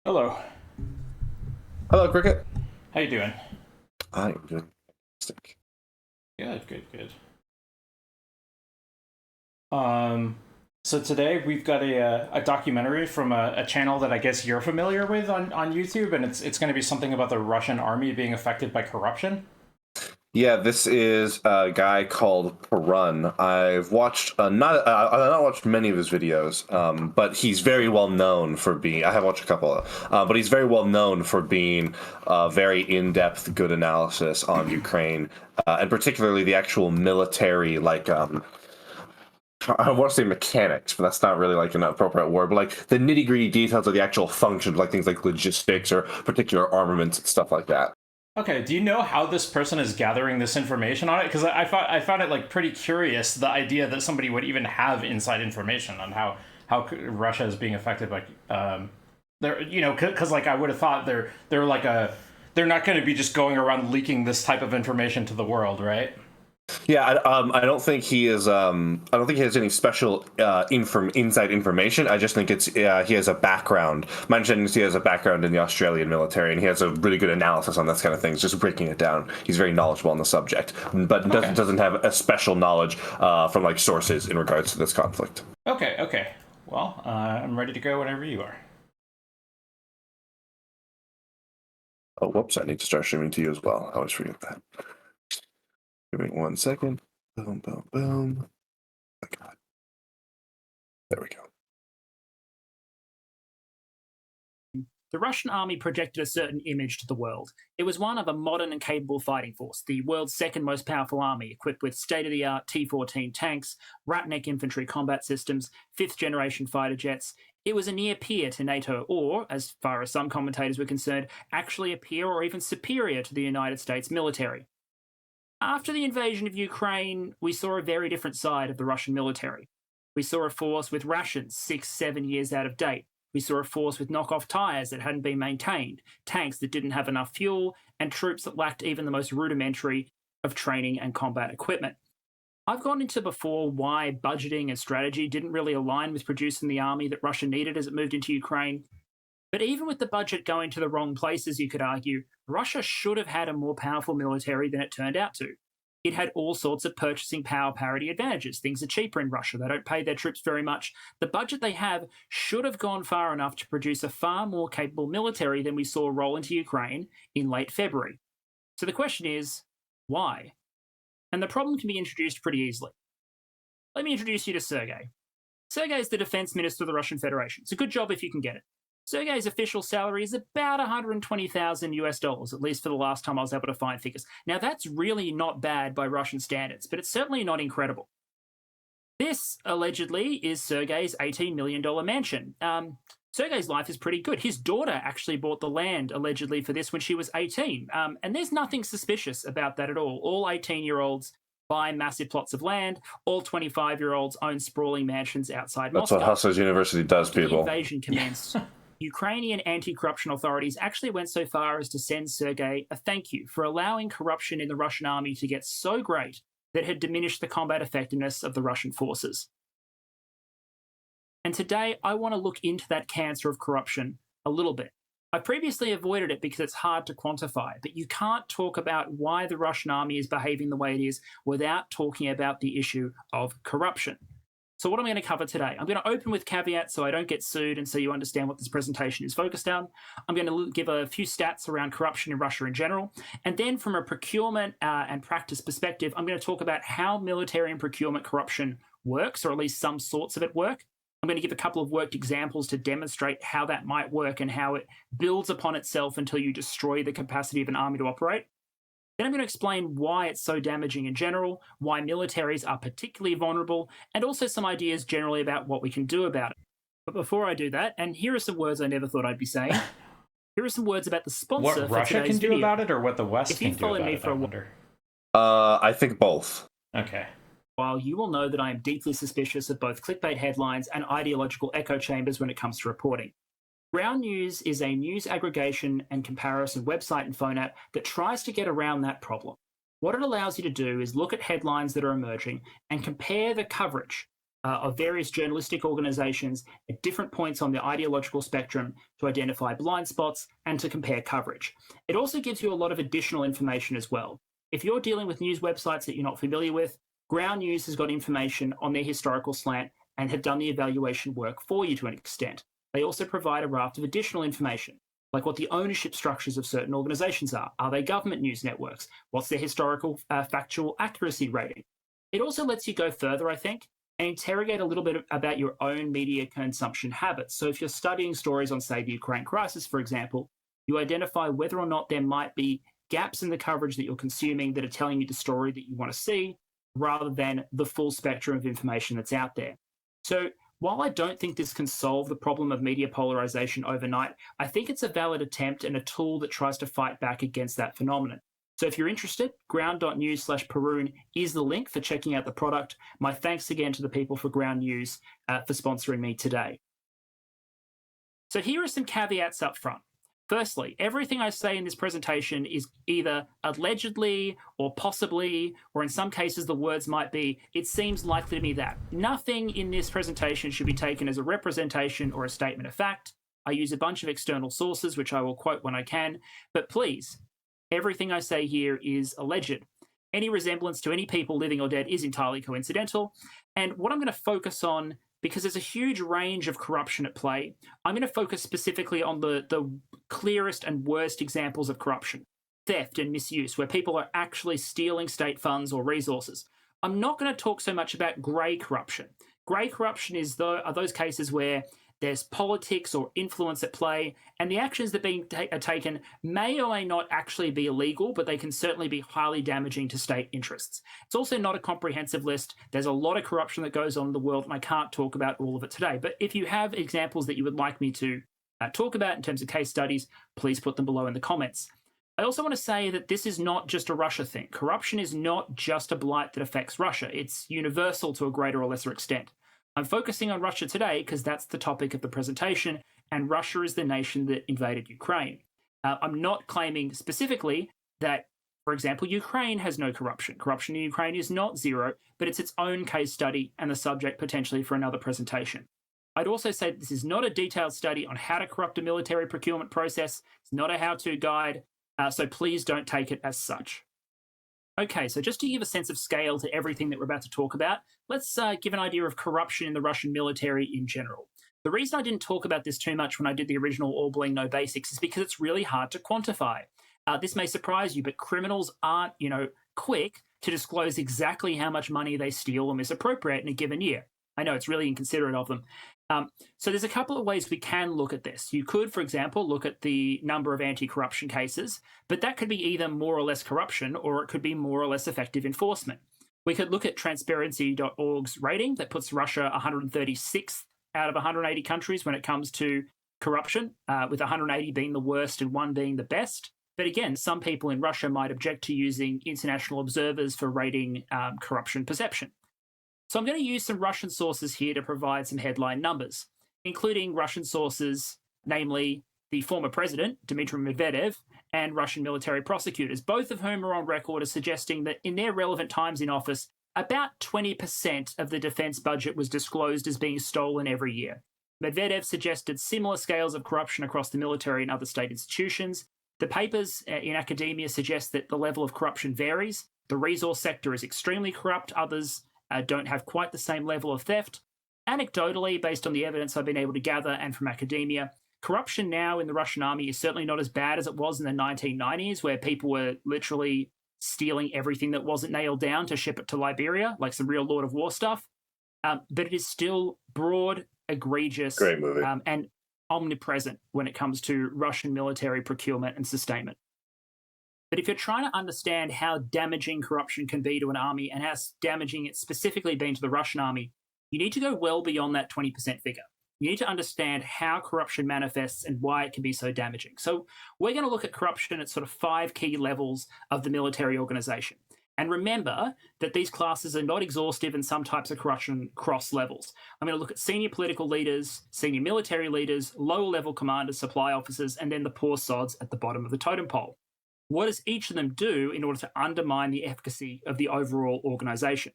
Hello. Hello, Cricket. How you doing? I am doing fantastic. Good, good, good. Um, so today we've got a documentary from a channel that I guess you're familiar with on YouTube, and it's going to be something about the Russian army being affected by corruption. Yeah, this is a guy called Perun. I've watched I've not watched many of his videos, but he's very well known for being. I have watched a couple, but he's very well known for being very in-depth, good analysis on Ukraine, and particularly the actual military, I want to say mechanics, but that's not really like an appropriate word. But like the nitty-gritty details of the actual functions, like things like logistics or particular armaments and stuff like that. Okay, do you know how this person is gathering this information on it? Because I found it like pretty curious the idea that somebody would even have inside information on how Russia is being affected by they're because like I would have thought they're like a they're not going to be just going around leaking this type of information to the world, right? Yeah, I don't think he is. I don't think he has any special inside information. I just think it's he has a background. My understanding is he has a background in the Australian military, and he has a really good analysis on this kind of things. Just breaking it down, he's very knowledgeable on the subject, but Okay. doesn't have a special knowledge from like sources in regards to this conflict. Okay, okay. Well, I'm ready to go whenever you are. Oh, whoops! I need to start streaming to you as well. I always forget that. Give me 1 second. Boom, boom, boom. Oh, God. There we go. The Russian army projected a certain image to the world. It was one of a modern and capable fighting force, the world's second most powerful army, equipped with state of the art T 14 tanks, Ratnik infantry combat systems, fifth generation fighter jets. It was a near peer to NATO, or, as far as some commentators were concerned, actually a peer or even superior to the United States military. After the invasion of Ukraine, we saw a very different side of the Russian military. We saw a force with rations 6, 7 years out of date. We saw a force with knockoff tyres that hadn't been maintained, tanks that didn't have enough fuel, and troops that lacked even the most rudimentary of training and combat equipment. I've gone into before why budgeting and strategy didn't really align with producing the army that Russia needed as it moved into Ukraine. But even with the budget going to the wrong places, you could argue, Russia should have had a more powerful military than it turned out to. It had all sorts of purchasing power parity advantages. Things are cheaper in Russia. They don't pay their troops very much. The budget they have should have gone far enough to produce a far more capable military than we saw roll into Ukraine in late February. So the question is, why? And the problem can be introduced pretty easily. Let me introduce you to Sergei. Sergei is the defense minister of the Russian Federation. It's a good job if you can get it. Sergei's official salary is about 120,000 US dollars, at least for the last time I was able to find figures. Now, that's really not bad by Russian standards, but it's certainly not incredible. This, allegedly, is Sergei's $18 million mansion. Sergei's life is pretty good. His daughter actually bought the land, allegedly, for this when she was 18. And there's nothing suspicious about that at all. All 18-year-olds buy massive plots of land. All 25-year-olds own sprawling mansions outside That's Moscow. what Hustlers University does, After people. the invasion commenced, Ukrainian anti-corruption authorities actually went so far as to send Sergei a thank you for allowing corruption in the Russian army to get so great that it had diminished the combat effectiveness of the Russian forces. And today, I want to look into that cancer of corruption a little bit. I previously avoided it because it's hard to quantify, but you can't talk about why the Russian army is behaving the way it is without talking about the issue of corruption. So what I'm going to cover today, I'm going to open with caveats so I don't get sued and so you understand what this presentation is focused on. I'm going to give a few stats around corruption in Russia in general. And then from a procurement and practice perspective, I'm going to talk about how military and procurement corruption works, or at least some sorts of it work. I'm going to give a couple of worked examples to demonstrate how that might work and how it builds upon itself until you destroy the capacity of an army to operate. Then I'm going to explain why it's so damaging in general, why militaries are particularly vulnerable, and also some ideas generally about what we can do about it. But before I do that, and here are some words I never thought I'd be saying, here are some words about the sponsor What for Russia today's can do video. about it, or what the West If can you've do followed about me it, for I a wonder. I think both. Okay. while, you will know that I am deeply suspicious of both clickbait headlines and ideological echo chambers when it comes to reporting. Ground News is a news aggregation and comparison website and phone app that tries to get around that problem. What it allows you to do is look at headlines that are emerging and compare the coverage of various journalistic organizations at different points on the ideological spectrum to identify blind spots and to compare coverage. It also gives you a lot of additional information as well. If you're dealing with news websites that you're not familiar with, Ground News has got information on their historical slant and have done the evaluation work for you to an extent. They also provide a raft of additional information, like what the ownership structures of certain organizations are. Are they government news networks? What's their historical factual accuracy rating? It also lets you go further, I think, and interrogate a little bit about your own media consumption habits. So if you're studying stories on, say, the Ukraine crisis, for example, you identify whether or not there might be gaps in the coverage that you're consuming that are telling you the story that you want to see, rather than the full spectrum of information that's out there. So while I don't think this can solve the problem of media polarization overnight, I think it's a valid attempt and a tool that tries to fight back against that phenomenon. So if you're interested, ground.news/Perun is the link for checking out the product. My thanks again to the people for Ground News for sponsoring me today. So here are some caveats up front. Firstly, everything I say in this presentation is either allegedly or possibly, or in some cases the words might be, it seems likely to me that. Nothing in this presentation should be taken as a representation or a statement of fact. I use a bunch of external sources, which I will quote when I can, but please, everything I say here is alleged. Any resemblance to any people, living or dead, is entirely coincidental. And what I'm going to focus on, because there's a huge range of corruption at play, I'm going to focus specifically on the clearest and worst examples of corruption, theft and misuse, where people are actually stealing state funds or resources. I'm not going to talk so much about grey corruption. Grey corruption are those cases where there's politics or influence at play, and the actions that are taken may or may not actually be illegal, but they can certainly be highly damaging to state interests. It's also not a comprehensive list. There's a lot of corruption that goes on in the world, and I can't talk about all of it today. But if you have examples that you would like me to talk about in terms of case studies, please put them below in the comments. I also want to say that this is not just a Russia thing. Corruption is not just a blight that affects Russia. It's universal to a greater or lesser extent. I'm focusing on Russia today because that's the topic of the presentation, and Russia is the nation that invaded Ukraine. I'm not claiming specifically that, for example, Ukraine has no corruption. Corruption in Ukraine is not zero, but it's its own case study and the subject potentially for another presentation. I'd also say that this is not a detailed study on how to corrupt a military procurement process. It's not a how-to guide, so please don't take it as such. Okay, so just to give a sense of scale to everything that we're about to talk about, let's give an idea of corruption in the Russian military in general. The reason I didn't talk about this too much when I did the original All Bling No Basics is because it's really hard to quantify. This may surprise you, but criminals aren't, quick to disclose exactly how much money they steal or misappropriate in a given year. I know it's really inconsiderate of them. So there's a couple of ways we can look at this. You could, for example, look at the number of anti-corruption cases, but that could be either more or less corruption, or it could be more or less effective enforcement. We could look at transparency.org's rating that puts Russia 136th out of 180 countries when it comes to corruption, with 180 being the worst and 1 being the best. But again, some people in Russia might object to using international observers for rating corruption perception. So I'm going to use some Russian sources here to provide some headline numbers, including Russian sources, namely the former president, Dmitry Medvedev, and Russian military prosecutors, both of whom are on record as suggesting that in their relevant times in office, about 20% of the defense budget was disclosed as being stolen every year. Medvedev suggested similar scales of corruption across the military and other state institutions. The papers in academia suggest that the level of corruption varies. The resource sector is extremely corrupt. Others don't have quite the same level of theft. Anecdotally, based on the evidence I've been able to gather and from academia, corruption now in the Russian army is certainly not as bad as it was in the 1990s, where people were literally stealing everything that wasn't nailed down to ship it to Liberia, like some real Lord of War stuff. But it is still broad, egregious, Great movie. And omnipresent when it comes to Russian military procurement and sustainment. But if you're trying to understand how damaging corruption can be to an army and how damaging it's specifically been to the Russian army, you need to go well beyond that 20% figure. You need to understand how corruption manifests and why it can be so damaging. So we're going to look at corruption at sort of 5 key levels of the military organization. And remember that these classes are not exhaustive, and some types of corruption cross levels. I'm going to look at senior political leaders, senior military leaders, lower-level commanders, supply officers, and then the poor sods at the bottom of the totem pole. What does each of them do in order to undermine the efficacy of the overall organization?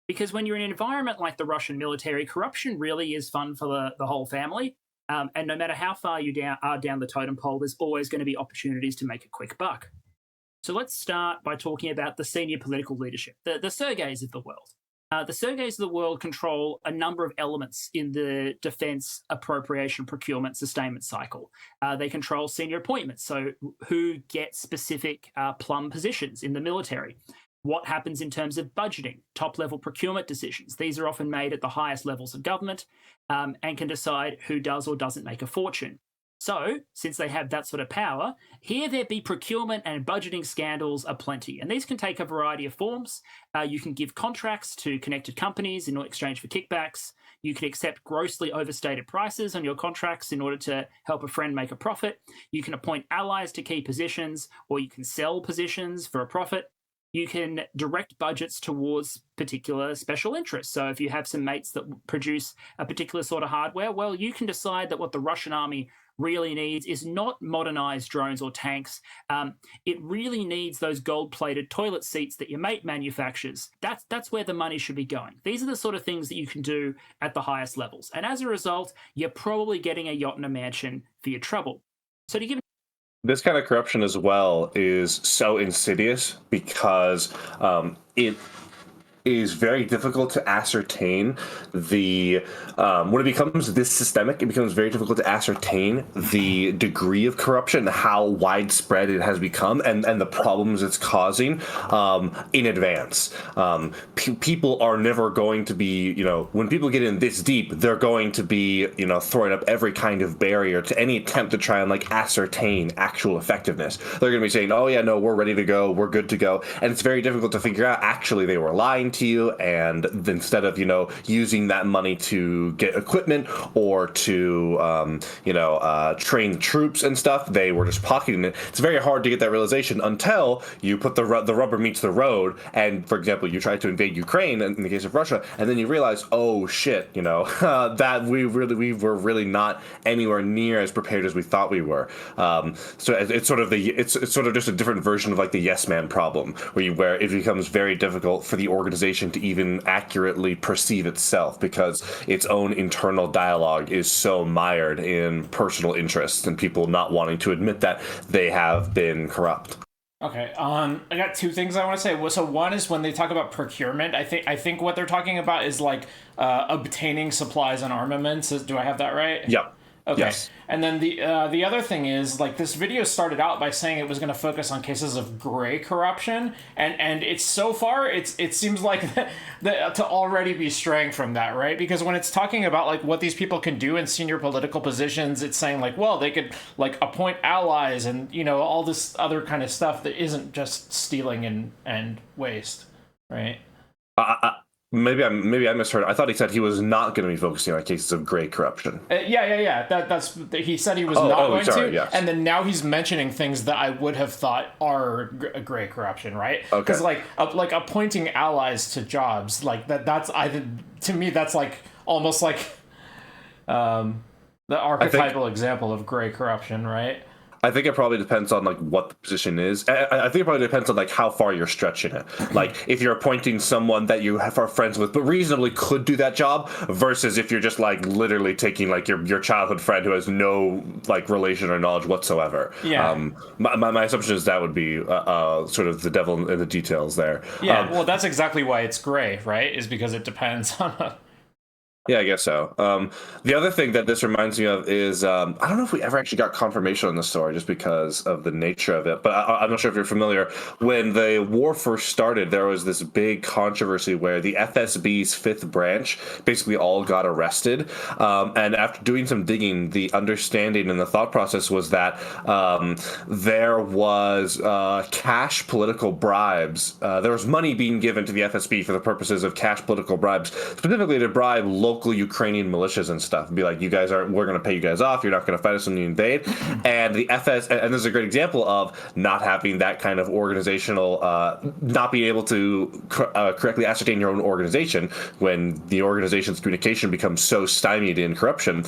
Because when you're in an environment like the Russian military, corruption really is fun for the whole family. And no matter how far you are down the totem pole, there's always going to be opportunities to make a quick buck. So let's start by talking about the senior political leadership, the Sergeys of the world. The Sergeys of the world control a number of elements in the defense appropriation procurement sustainment cycle. They control senior appointments, so who gets specific plum positions in the military. What happens in terms of budgeting, top-level procurement decisions. These are often made at the highest levels of government and can decide who does or doesn't make a fortune. So, since they have that sort of power, here there be procurement and budgeting scandals aplenty. And these can take a variety of forms. You can give contracts to connected companies in exchange for kickbacks. You can accept grossly overstated prices on your contracts in order to help a friend make a profit. You can appoint allies to key positions, or you can sell positions for a profit. You can direct budgets towards particular special interests. So if you have some mates that produce a particular sort of hardware, well, you can decide that what the Russian army really needs is not modernized drones or tanks. It really needs those gold-plated toilet seats that your mate manufactures. That's where the money should be going. These are the sort of things that you can do at the highest levels. And as a result, you're probably getting a yacht and a mansion for your trouble. So to give this kind of corruption as well is so insidious because it is very difficult to ascertain when it becomes this systemic, it becomes very difficult to ascertain the degree of corruption, how widespread it has become, and the problems it's causing in advance. People are never going to be, when people get in this deep, they're going to be, throwing up every kind of barrier to any attempt to try and ascertain actual effectiveness. They're going to be saying, oh yeah, no, we're ready to go, we're good to go. And it's very difficult to figure out, actually, they were lying to you, and instead of using that money to get equipment or to train troops and stuff, they were just pocketing it. It's very hard to get that realization until you put the rubber meets the road, and for example you try to invade Ukraine in the case of Russia, and then you realize, oh shit, that we were really not anywhere near as prepared as we thought we were. So it's sort of just a different version of the yes man problem, where it becomes very difficult for the organization to even accurately perceive itself because its own internal dialogue is so mired in personal interests and people not wanting to admit that they have been corrupt. Okay, I got two things I want to say. So one is when they talk about procurement, I think what they're talking about is obtaining supplies and armaments. Do I have that right? Yep. Okay. Yes. And then the other thing is, this video started out by saying it was going to focus on cases of gray corruption, and it's so far it seems like to already be straying from that, right? Because when it's talking about what these people can do in senior political positions, it's saying well, they could appoint allies and all this other kind of stuff that isn't just stealing and waste, right? Maybe I misheard. I thought he said he was not going to be focusing on cases of gray corruption. Yeah. That's he said he was not going to, yes. And then now he's mentioning things that I would have thought are gray corruption, right? Okay. Because appointing allies to jobs that's to me that's almost the archetypal example of gray corruption, right? I think it probably depends on what the position is. I think it probably depends on how far you're stretching it. If you're appointing someone that you are friends with but reasonably could do that job, versus if you're just literally taking your childhood friend who has no relation or knowledge whatsoever. Yeah. My assumption is that would be sort of the devil in the details there. Yeah. Well, that's exactly why it's gray, right? Is because it depends on. Yeah, I guess so. The other thing that this reminds me of is, I don't know if we ever actually got confirmation on the story just because of the nature of it, but I'm not sure if you're familiar. When the war first started, there was this big controversy where the FSB's fifth branch basically all got arrested. And after doing some digging, the understanding and the thought process was that there was cash political bribes. There was money being given to the FSB for the purposes of cash political bribes, specifically to bribe local local Ukrainian militias and stuff, and be like, we're going to pay you guys off. You're not going to fight us when you invade. And the FS, and this is a great example of not having that kind of organizational, not being able to correctly ascertain your own organization when the organization's communication becomes so stymied in corruption.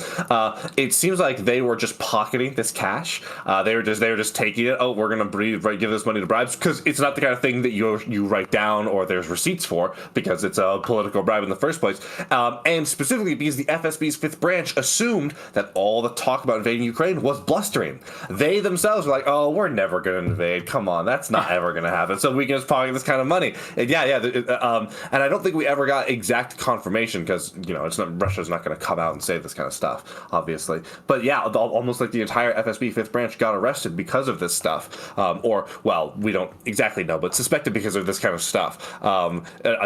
It seems like they were just pocketing this cash. They were just taking it. Oh, we're going to give this money to bribes, because it's not the kind of thing that you write down or there's receipts for, because it's a political bribe in the first place. And specifically because the FSB's fifth branch assumed that all the talk about invading Ukraine was blustering. They themselves were like, oh, we're never going to invade. Come on, that's not ever going to happen. So we can just pocket this kind of money. And and I don't think we ever got exact confirmation, because Russia's not going to come out and say this kind of stuff, obviously. But yeah, almost like the entire FSB fifth branch got arrested because of this stuff. We don't exactly know, but suspected because of this kind of stuff.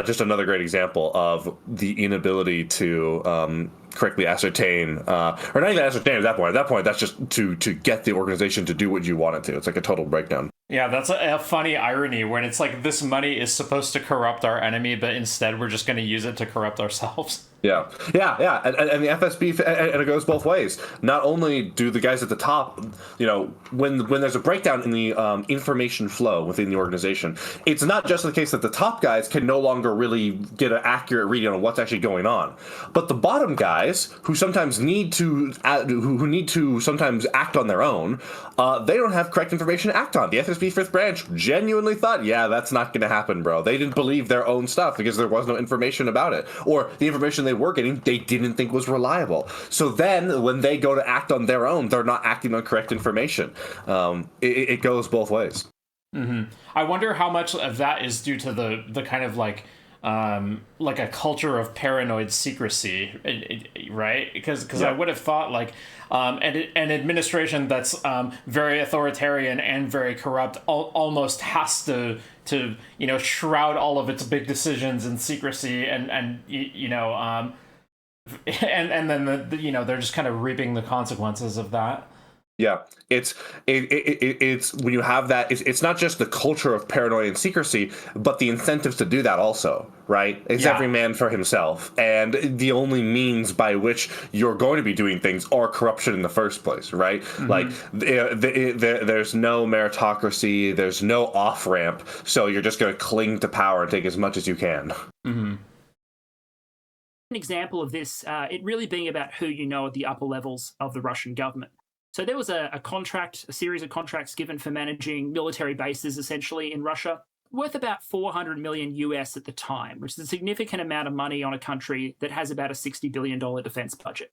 Just another great example of the inability to correctly ascertain, or not even ascertain at that point. At that point, that's just to get the organization to do what you want it to. It's like a total breakdown. Yeah, that's a funny irony when it's like this money is supposed to corrupt our enemy, but instead we're just going to use it to corrupt ourselves. Yeah. And the FSB, and it goes both ways. Not only do the guys at the top, when there's a breakdown in the information flow within the organization, it's not just the case that the top guys can no longer really get an accurate reading on what's actually going on, but the bottom guys, who sometimes need to sometimes act on their own, they don't have correct information to act on. The FSB fifth branch genuinely thought, yeah, that's not going to happen, bro. They didn't believe their own stuff because there was no information about it, or the information they were getting they didn't think was reliable. So then when they go to act on their own, they're not acting on correct information. It goes both ways. Mm-hmm. I wonder how much of that is due to the kind of like a culture of paranoid secrecy, right? Because I would have thought like an administration that's very authoritarian and very corrupt almost has to shroud all of its big decisions in secrecy and then they're just kind of reaping the consequences of that. Yeah, it's when you have that, it's not just the culture of paranoia and secrecy, but the incentives to do that also, right? It's every man for himself, and the only means by which you're going to be doing things are corruption in the first place, right? Mm-hmm. Like there's no meritocracy, there's no off ramp, so you're just going to cling to power and take as much as you can. Mm-hmm. An example of this, it really being about who you know at the upper levels of the Russian government. So there was a series of contracts given for managing military bases, essentially, in Russia, worth about $400 million US at the time, which is a significant amount of money on a country that has about a $60 billion defense budget.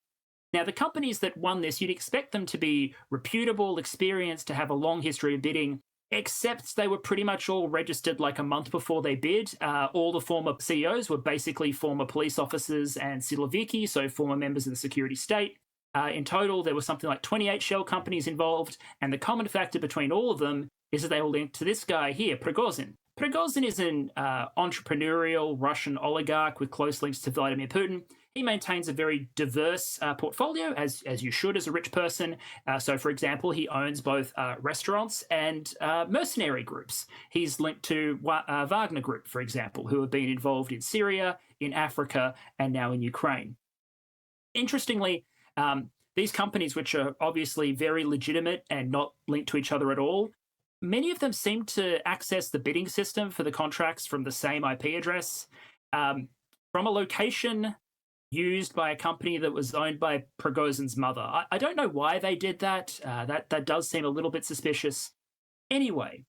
Now, the companies that won this, you'd expect them to be reputable, experienced, to have a long history of bidding, except they were pretty much all registered like a month before they bid. All the former CEOs were basically former police officers and siloviki, so former members of the security state. In total, there were something like 28 shell companies involved, and the common factor between all of them is that they all linked to this guy here, Prigozhin. Prigozhin is an entrepreneurial Russian oligarch with close links to Vladimir Putin. He maintains a very diverse portfolio, as you should as a rich person. So, for example, he owns both restaurants and mercenary groups. He's linked to Wagner Group, for example, who have been involved in Syria, in Africa, and now in Ukraine. Interestingly, these companies, which are obviously very legitimate and not linked to each other at all, many of them seem to access the bidding system for the contracts from the same IP address, from a location used by a company that was owned by Prigozhin's mother. I don't know why they did that. That does seem a little bit suspicious. Anyway,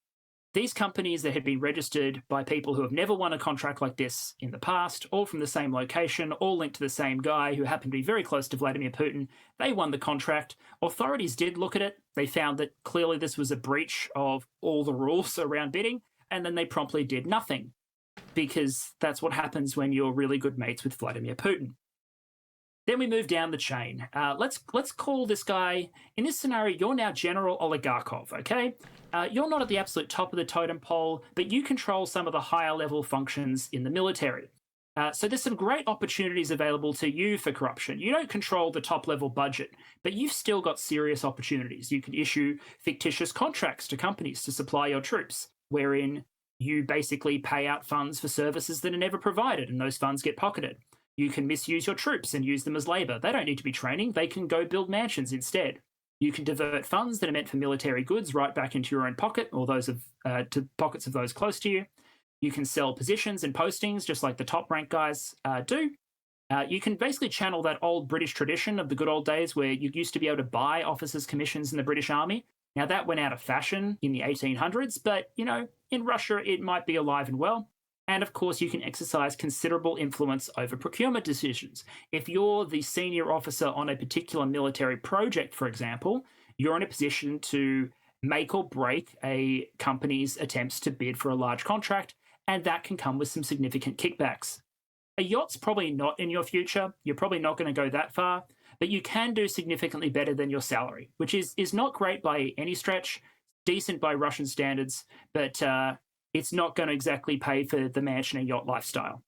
these companies that had been registered by people who have never won a contract like this in the past, all from the same location, all linked to the same guy who happened to be very close to Vladimir Putin, they won the contract. Authorities did look at it. They found that clearly this was a breach of all the rules around bidding, and then they promptly did nothing, because that's what happens when you're really good mates with Vladimir Putin. Then we move down the chain. Let's call this guy, in this scenario, you're now General Oligarchov, okay? You're not at the absolute top of the totem pole, but you control some of the higher level functions in the military. So there's some great opportunities available to you for corruption. You don't control the top level budget, but you've still got serious opportunities. You can issue fictitious contracts to companies to supply your troops, wherein you basically pay out funds for services that are never provided, and those funds get pocketed. You can misuse your troops and use them as labor. They don't need to be training. They can go build mansions instead. You can divert funds that are meant for military goods right back into your own pocket or those of to pockets of those close to you. You can sell positions and postings just like the top rank guys do. You can basically channel that old British tradition of the good old days where you used to be able to buy officers' commissions in the British Army. Now, that went out of fashion in the 1800s, but, in Russia, it might be alive and well. And of course, you can exercise considerable influence over procurement decisions. If you're the senior officer on a particular military project, for example, you're in a position to make or break a company's attempts to bid for a large contract, and that can come with some significant kickbacks. A yacht's probably not in your future. You're probably not going to go that far, but you can do significantly better than your salary, which is not great by any stretch, decent by Russian standards, but it's not going to exactly pay for the mansion and yacht lifestyle.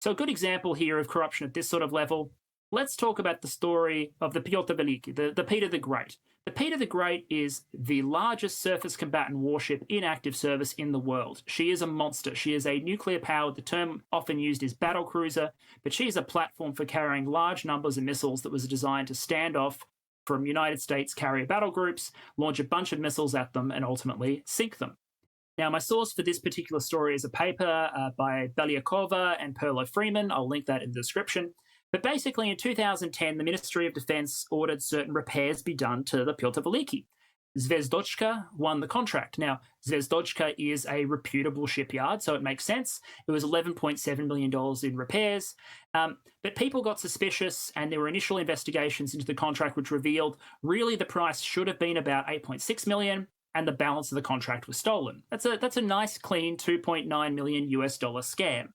So a good example here of corruption at this sort of level, let's talk about the story of the Pyotr Veliki, the Peter the Great. The Peter the Great is the largest surface combatant warship in active service in the world. She is a monster. She is a nuclear-powered, the term often used is battle cruiser, but she is a platform for carrying large numbers of missiles that was designed to stand off from United States carrier battle groups, launch a bunch of missiles at them, and ultimately sink them. Now, my source for this particular story is a paper by Belyakova and Perlo Freeman. I'll link that in the description. But basically, in 2010, the Ministry of Defense ordered certain repairs be done to the Pyotr Veliki. Zvezdochka won the contract. Now, Zvezdochka is a reputable shipyard, so it makes sense. It was $11.7 million in repairs. But people got suspicious, and there were initial investigations into the contract which revealed really the price should have been about $8.6 million, and the balance of the contract was stolen. That's a nice, clean $2.9 million scam.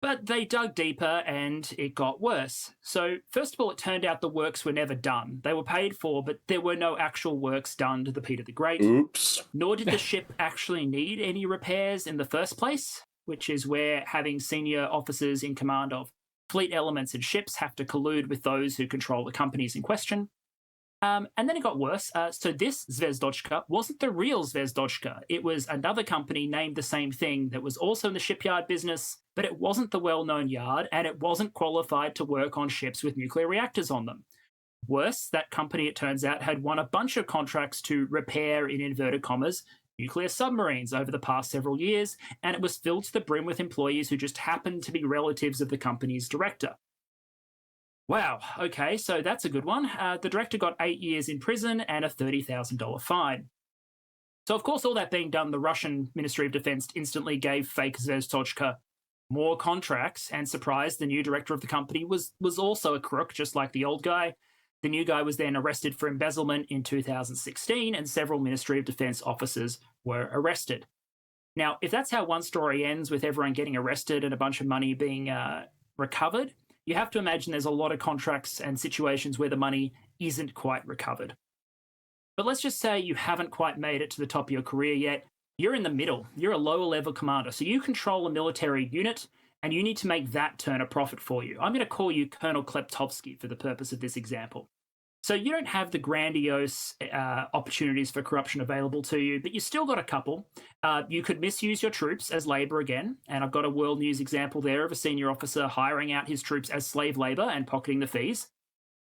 But they dug deeper and it got worse. So, first of all, it turned out the works were never done. They were paid for, but there were no actual works done to the Peter the Great. Oops. Nor did the ship actually need any repairs in the first place, which is where having senior officers in command of fleet elements and ships have to collude with those who control the companies in question. And then it got worse. So this Zvezdochka wasn't the real Zvezdochka. It was another company named the same thing that was also in the shipyard business, but it wasn't the well-known yard, and it wasn't qualified to work on ships with nuclear reactors on them. Worse, that company, it turns out, had won a bunch of contracts to repair, in inverted commas, nuclear submarines over the past several years, and it was filled to the brim with employees who just happened to be relatives of the company's director. Wow, okay, so that's a good one. The director got 8 years in prison and a $30,000 fine. So, of course, all that being done, the Russian Ministry of Defense instantly gave fake Zvezdochka more contracts, and surprised, the new director of the company was also a crook, just like the old guy. The new guy was then arrested for embezzlement in 2016, and several Ministry of Defense officers were arrested. Now, if that's how one story ends, with everyone getting arrested and a bunch of money being recovered, you have to imagine there's a lot of contracts and situations where the money isn't quite recovered. But let's just say you haven't quite made it to the top of your career yet. You're in the middle. You're a lower level commander. So you control a military unit, and you need to make that turn a profit for you. I'm going to call you Colonel Kleptovsky for the purpose of this example. So you don't have the grandiose opportunities for corruption available to you, but you still got a couple. You could misuse your troops as labor again, and I've got a world news example there of a senior officer hiring out his troops as slave labor and pocketing the fees.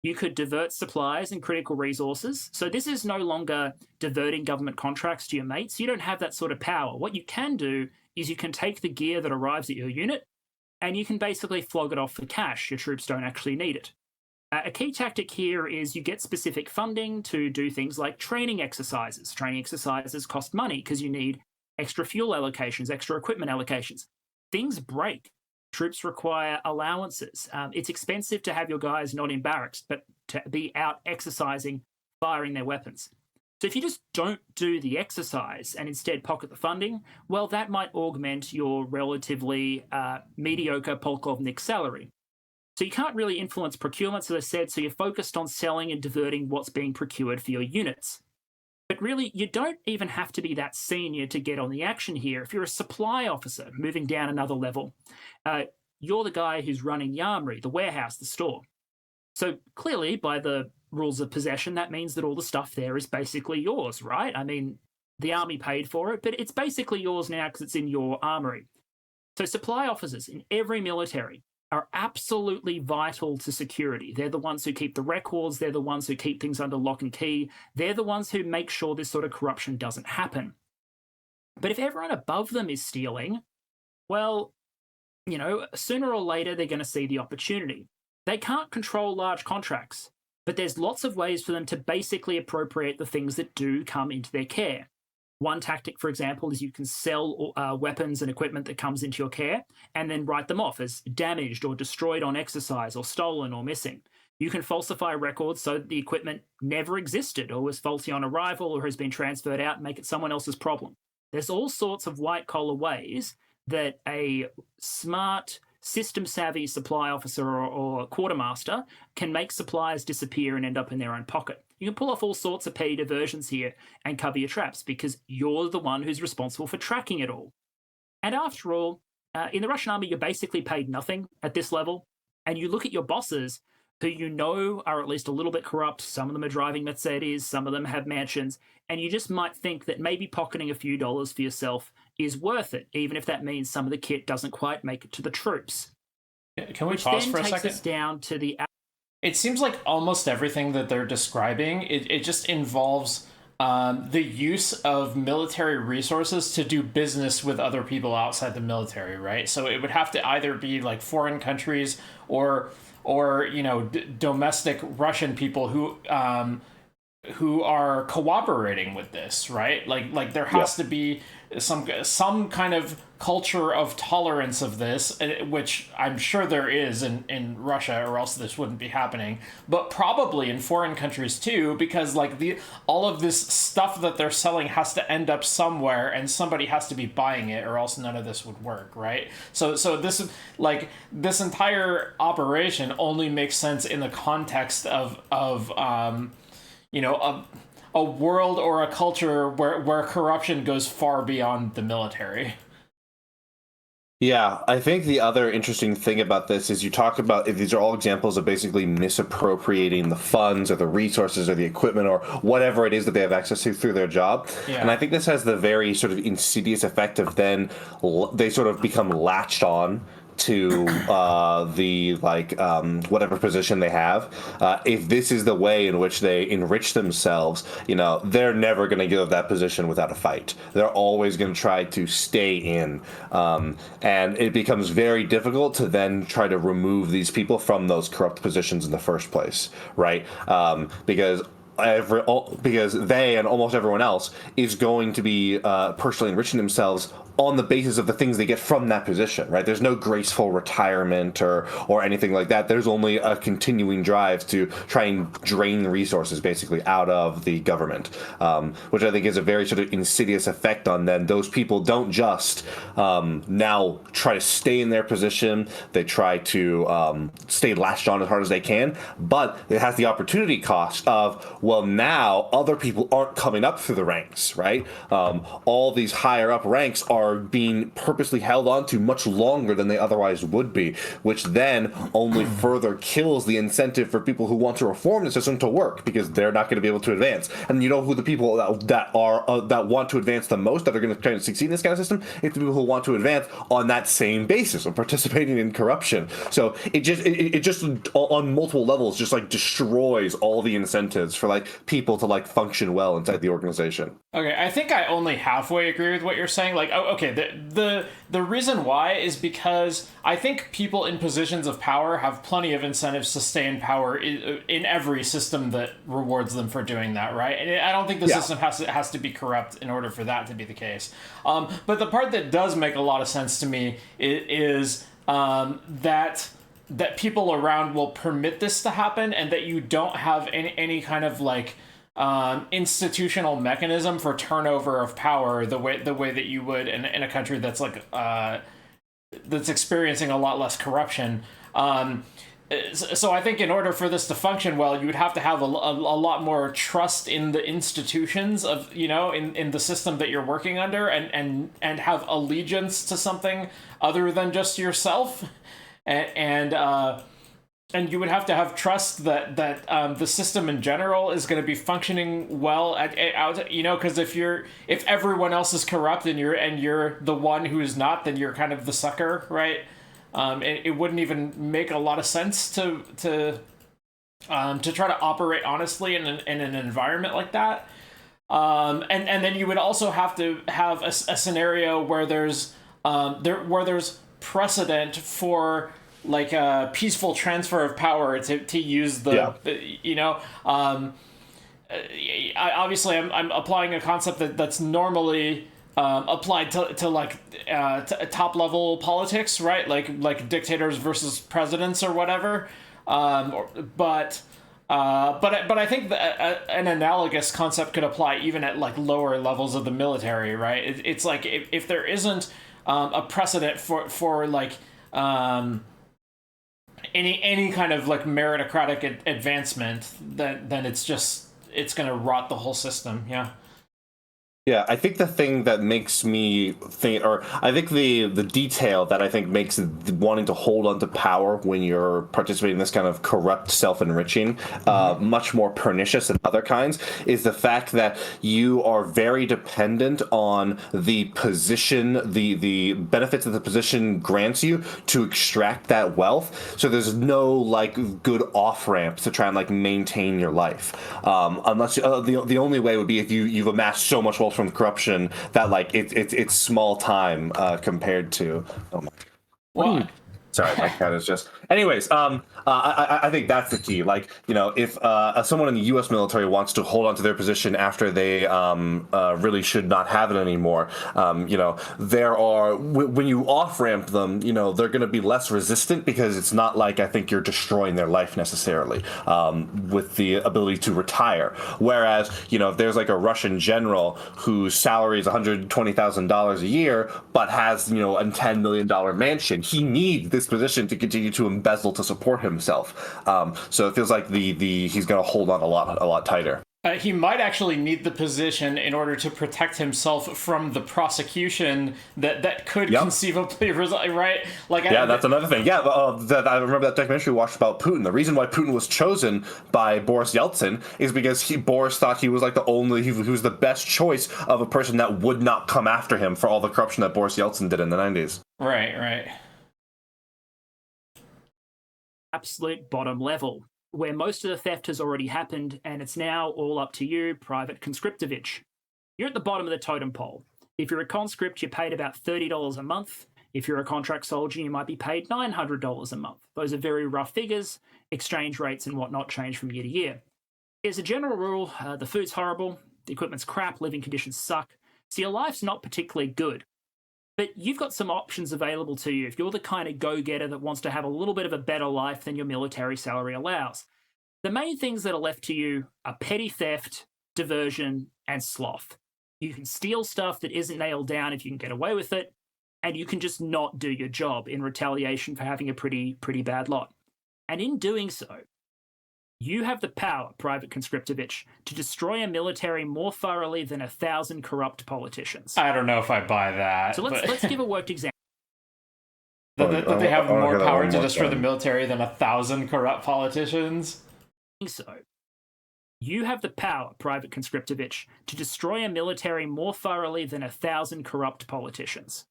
You could divert supplies and critical resources. So this is no longer diverting government contracts to your mates. You don't have that sort of power. What you can do is you can take the gear that arrives at your unit, and you can basically flog it off for cash. Your troops don't actually need it. A key tactic here is you get specific funding to do things like training exercises. Training exercises cost money because you need extra fuel allocations, extra equipment allocations. Things break. Troops require allowances. It's expensive to have your guys not in barracks, but to be out exercising, firing their weapons. So if you just don't do the exercise and instead pocket the funding, well, that might augment your relatively mediocre polkovnik salary. So you can't really influence procurements, as I said, so you're focused on selling and diverting what's being procured for your units. But really, you don't even have to be that senior to get on the action here. If you're a supply officer moving down another level, you're the guy who's running the armory, the warehouse, the store. So clearly, by the rules of possession, that means that all the stuff there is basically yours, right? I mean, the army paid for it, but it's basically yours now because it's in your armory. So supply officers in every military, are absolutely vital to security. They're the ones who keep the records, they're the ones who keep things under lock and key, they're the ones who make sure this sort of corruption doesn't happen. But if everyone above them is stealing, well, sooner or later they're going to see the opportunity. They can't control large contracts, but there's lots of ways for them to basically appropriate the things that do come into their care. One tactic, for example, is you can sell weapons and equipment that comes into your care and then write them off as damaged or destroyed on exercise or stolen or missing. You can falsify records so that the equipment never existed or was faulty on arrival or has been transferred out and make it someone else's problem. There's all sorts of white-collar ways that a smart, system-savvy supply officer or quartermaster can make supplies disappear and end up in their own pocket. You can pull off all sorts of petty diversions here and cover your traps because you're the one who's responsible for tracking it all. And after all, in the Russian army, you're basically paid nothing at this level. And you look at your bosses, who you know are at least a little bit corrupt. Some of them are driving Mercedes, some of them have mansions, and you just might think that maybe pocketing a few dollars for yourself is worth it, even if that means some of the kit doesn't quite make it to the troops. Can we pause for a second? Which then takes us down to the... It seems like almost everything that they're describing, it just involves the use of military resources to do business with other people outside the military, right? So it would have to either be like foreign countries or domestic Russian people who are cooperating with this, right? Like there has to be some kind of culture of tolerance of this, which I'm sure there is in Russia, or else this wouldn't be happening. But probably in foreign countries too, because all of this stuff that they're selling has to end up somewhere, and somebody has to be buying it, or else none of this would work, right? So this this entire operation only makes sense in the context of a world or a culture where corruption goes far beyond the military. Yeah, I think the other interesting thing about this is you talk about these are all examples of basically misappropriating the funds or the resources or the equipment or whatever it is that they have access to through their job. Yeah. And I think this has the very sort of insidious effect of then they sort of become latched on to whatever position they have. If this is the way in which they enrich themselves, they're never going to give that position without a fight. They're always going to try to stay in, and it becomes very difficult to then try to remove these people from those corrupt positions in the first place, right? Because they and almost everyone else is going to be personally enriching themselves on the basis of the things they get from that position, right? There's no graceful retirement or anything like that. There's only a continuing drive to try and drain resources basically out of the government, which I think is a very sort of insidious effect on them. Those people don't just now try to stay in their position. They try to stay latched on as hard as they can, but it has the opportunity cost of, well, now other people aren't coming up through the ranks, right? All these higher up ranks are being purposely held on to much longer than they otherwise would be, which then only further kills the incentive for people who want to reform the system to work, because they're not going to be able to advance. And you know who the people that want to advance the most, that are going to try to succeed in this kind of system? It's the people who want to advance on that same basis of participating in corruption. So it just on multiple levels just destroys all the incentives for people to function well inside the organization. Okay, I think I only halfway agree with what you're saying. The reason why is because I think people in positions of power have plenty of incentives to stay in power in every system that rewards them for doing that, right? And I don't think the system has to be corrupt in order for that to be the case. But the part that does make a lot of sense to me is that people around will permit this to happen, and that you don't have any kind of institutional mechanism for turnover of power the way that you would in a country that's that's experiencing a lot less corruption. So I think in order for this to function well, you would have to have a lot more trust in the institutions of in the system that you're working under, and have allegiance to something other than just yourself, and you would have to have trust that the system in general is going to be functioning well because if everyone else is corrupt and you're the one who is not, then you're kind of the sucker, right? it wouldn't even make a lot of sense to try to operate honestly in an environment like that. And then you would also have to have a scenario where there's precedent for like a peaceful transfer of power to use obviously I'm applying a concept that's normally applied to like top level politics, right? Like dictators versus presidents or whatever. But I think that an analogous concept could apply even at like lower levels of the military, right? It's like if there isn't a precedent for like any kind of like meritocratic advancement, then it's gonna rot the whole system. Yeah. Yeah, I think the thing that makes me think, or I think the detail that I think makes wanting to hold on to power when you're participating in this kind of corrupt self-enriching much more pernicious than other kinds, is the fact that you are very dependent on the position, the benefits that the position grants you to extract that wealth. So there's no like good off-ramp to try and like maintain your life, unless the only way would be if you've amassed so much wealth from corruption that like it's small time compared to. Oh my. What? Sorry, my cat is just. Anyways, I think that's the key. Like, if someone in the U.S. military wants to hold on to their position after they really should not have it anymore, there are when you off ramp them, they're going to be less resistant because it's not like I think you're destroying their life necessarily with the ability to retire. Whereas, if there's like a Russian general whose salary is $120,000 a year but has a $10 million mansion, he needs this position to continue to embezzle to support himself. So it feels like he's going to hold on a lot tighter. He might actually need the position in order to protect himself from the prosecution that could conceivably result, right? That's another thing. Yeah, I remember that documentary we watched about Putin. The reason why Putin was chosen by Boris Yeltsin is because Boris thought he was like he was the best choice of a person that would not come after him for all the corruption that Boris Yeltsin did in the 90s. Right. Absolute bottom level, where most of the theft has already happened, and it's now all up to you, Private Conscriptovich. You're at the bottom of the totem pole. If you're a conscript, you're paid about $30 a month. If you're a contract soldier, you might be paid $900 a month. Those are very rough figures. Exchange rates and whatnot change from year to year. As a general rule, the food's horrible, the equipment's crap, living conditions suck, so your life's not particularly good. But you've got some options available to you if you're the kind of go-getter that wants to have a little bit of a better life than your military salary allows. The main things that are left to you are petty theft, diversion, and sloth. You can steal stuff that isn't nailed down if you can get away with it, and you can just not do your job in retaliation for having a pretty bad lot. And in doing so, you have the power, Private Conscriptovich, to destroy a military more thoroughly than 1,000 corrupt politicians. I don't know if I buy that. So let's give a worked example. That they have more power to destroy the military than 1,000 corrupt politicians? So, you have the power, Private Conscriptovich, to destroy a military more thoroughly than 1,000 corrupt politicians.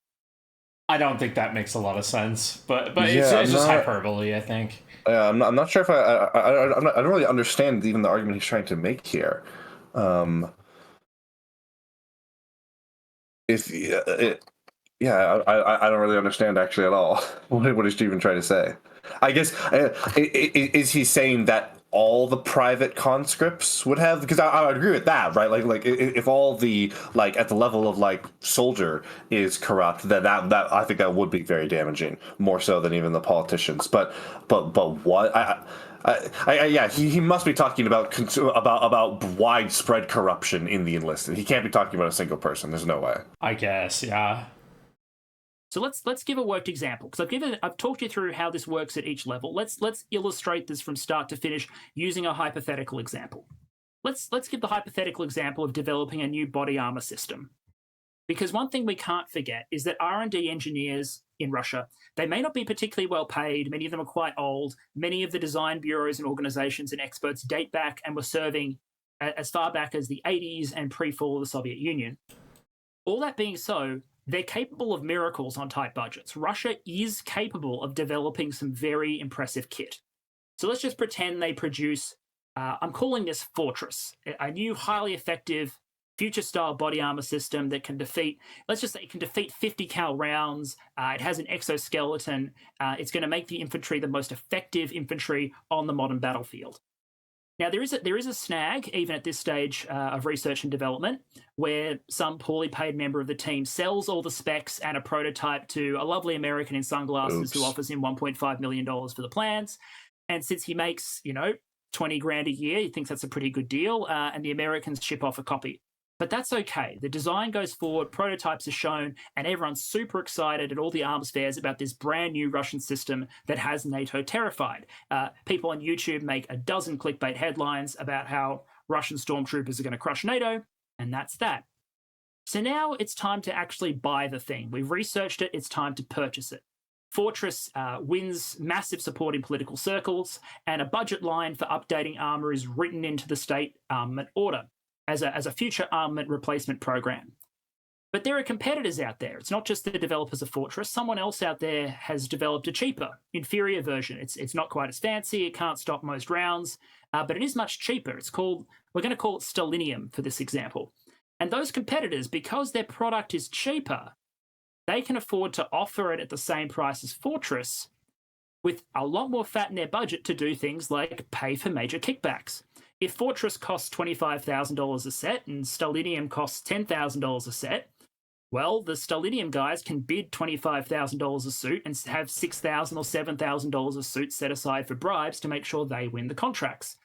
I don't think that makes a lot of sense, but it's just hyperbole, I think. I'm not sure if I don't really understand even the argument he's trying to make here. I don't really understand actually at all what he's even trying to say. I guess is he saying that all the private conscripts would have, because I would agree with that, right? Like if all the like at the level of like soldier is corrupt, then that I think that would be very damaging, more so than even the politicians. But what he must be talking about widespread corruption in the enlisted. He can't be talking about a single person. There's no way. I guess, yeah. So let's give a worked example, because I've talked you through how this works at each level. Let's illustrate this from start to finish using a hypothetical example. Let's give the hypothetical example of developing a new body armor system. Because one thing we can't forget is that R&D engineers in Russia, they may not be particularly well paid. Many of them are quite old. Many of the design bureaus and organizations and experts date back and were serving as far back as the 80s and pre-fall of the Soviet Union. All that being so, they're capable of miracles on tight budgets. Russia is capable of developing some very impressive kit. So let's just pretend they produce, I'm calling this Flowtrace, a new highly effective future-style body armor system that can defeat, let's just say it can defeat 50 cal rounds. It has an exoskeleton. It's going to make the infantry the most effective infantry on the modern battlefield. Now, there is a snag, even at this stage of research and development, where some poorly paid member of the team sells all the specs and a prototype to a lovely American in sunglasses who offers him $1.5 million for the plans. And since he makes, 20 grand a year, he thinks that's a pretty good deal, and the Americans ship off a copy. But that's okay. The design goes forward, prototypes are shown, and everyone's super excited at all the arms fairs about this brand new Russian system that has NATO terrified. People on YouTube make a dozen clickbait headlines about how Russian stormtroopers are going to crush NATO, and that's that. So now it's time to actually buy the thing. We've researched it, it's time to purchase it. Flowtrace wins massive support in political circles, and a budget line for updating armor is written into the state armament order as a future armament replacement program. But there are competitors out there. It's not just the developers of Flowtrace. Someone else out there has developed a cheaper, inferior version. It's not quite as fancy. It can't stop most rounds, but it is much cheaper. We're going to call it Stalinium for this example. And those competitors, because their product is cheaper, they can afford to offer it at the same price as Flowtrace with a lot more fat in their budget to do things like pay for major kickbacks. If Flowtrace costs $25,000 a set and Stalinium costs $10,000 a set, well, the Stalinium guys can bid $25,000 a suit and have $6,000 or $7,000 a suit set aside for bribes to make sure they win the contracts.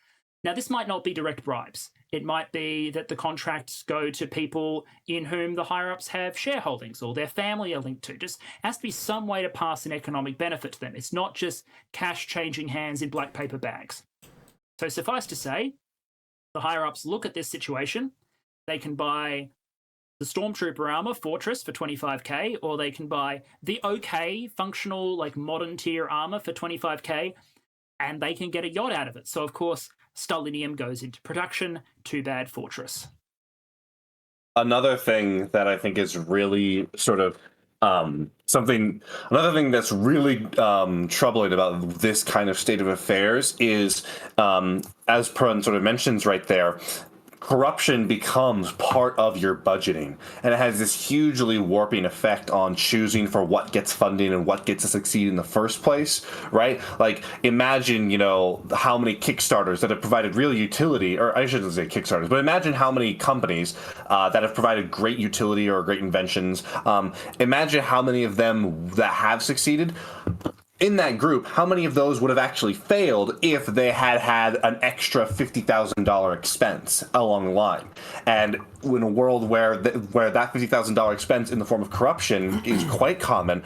Now, this might not be direct bribes. It might be that the contracts go to people in whom the higher-ups have shareholdings or their family are linked to. Just has to be some way to pass an economic benefit to them. It's not just cash changing hands in black paper bags. So suffice to say, the higher-ups look at this situation. They can buy the Stormtrooper armor, Flowtrace, for $25K, or they can buy the okay, functional, modern tier armor for $25K, and they can get a yacht out of it. So, of course, Stalinium goes into production. Too bad, Flowtrace. Another thing that I think is really sort of another thing that's really troubling about this kind of state of affairs is, as Perun sort of mentions right there, corruption becomes part of your budgeting, and it has this hugely warping effect on choosing for what gets funding and what gets to succeed in the first place, right? Like, imagine, how many Kickstarters that have provided real utility, or I shouldn't say Kickstarters, but imagine how many companies that have provided great utility or great inventions. Imagine how many of them that have succeeded. In that group, how many of those would have actually failed if they had an extra $50,000 expense along the line? And in a world where that $50,000 expense in the form of corruption is quite common,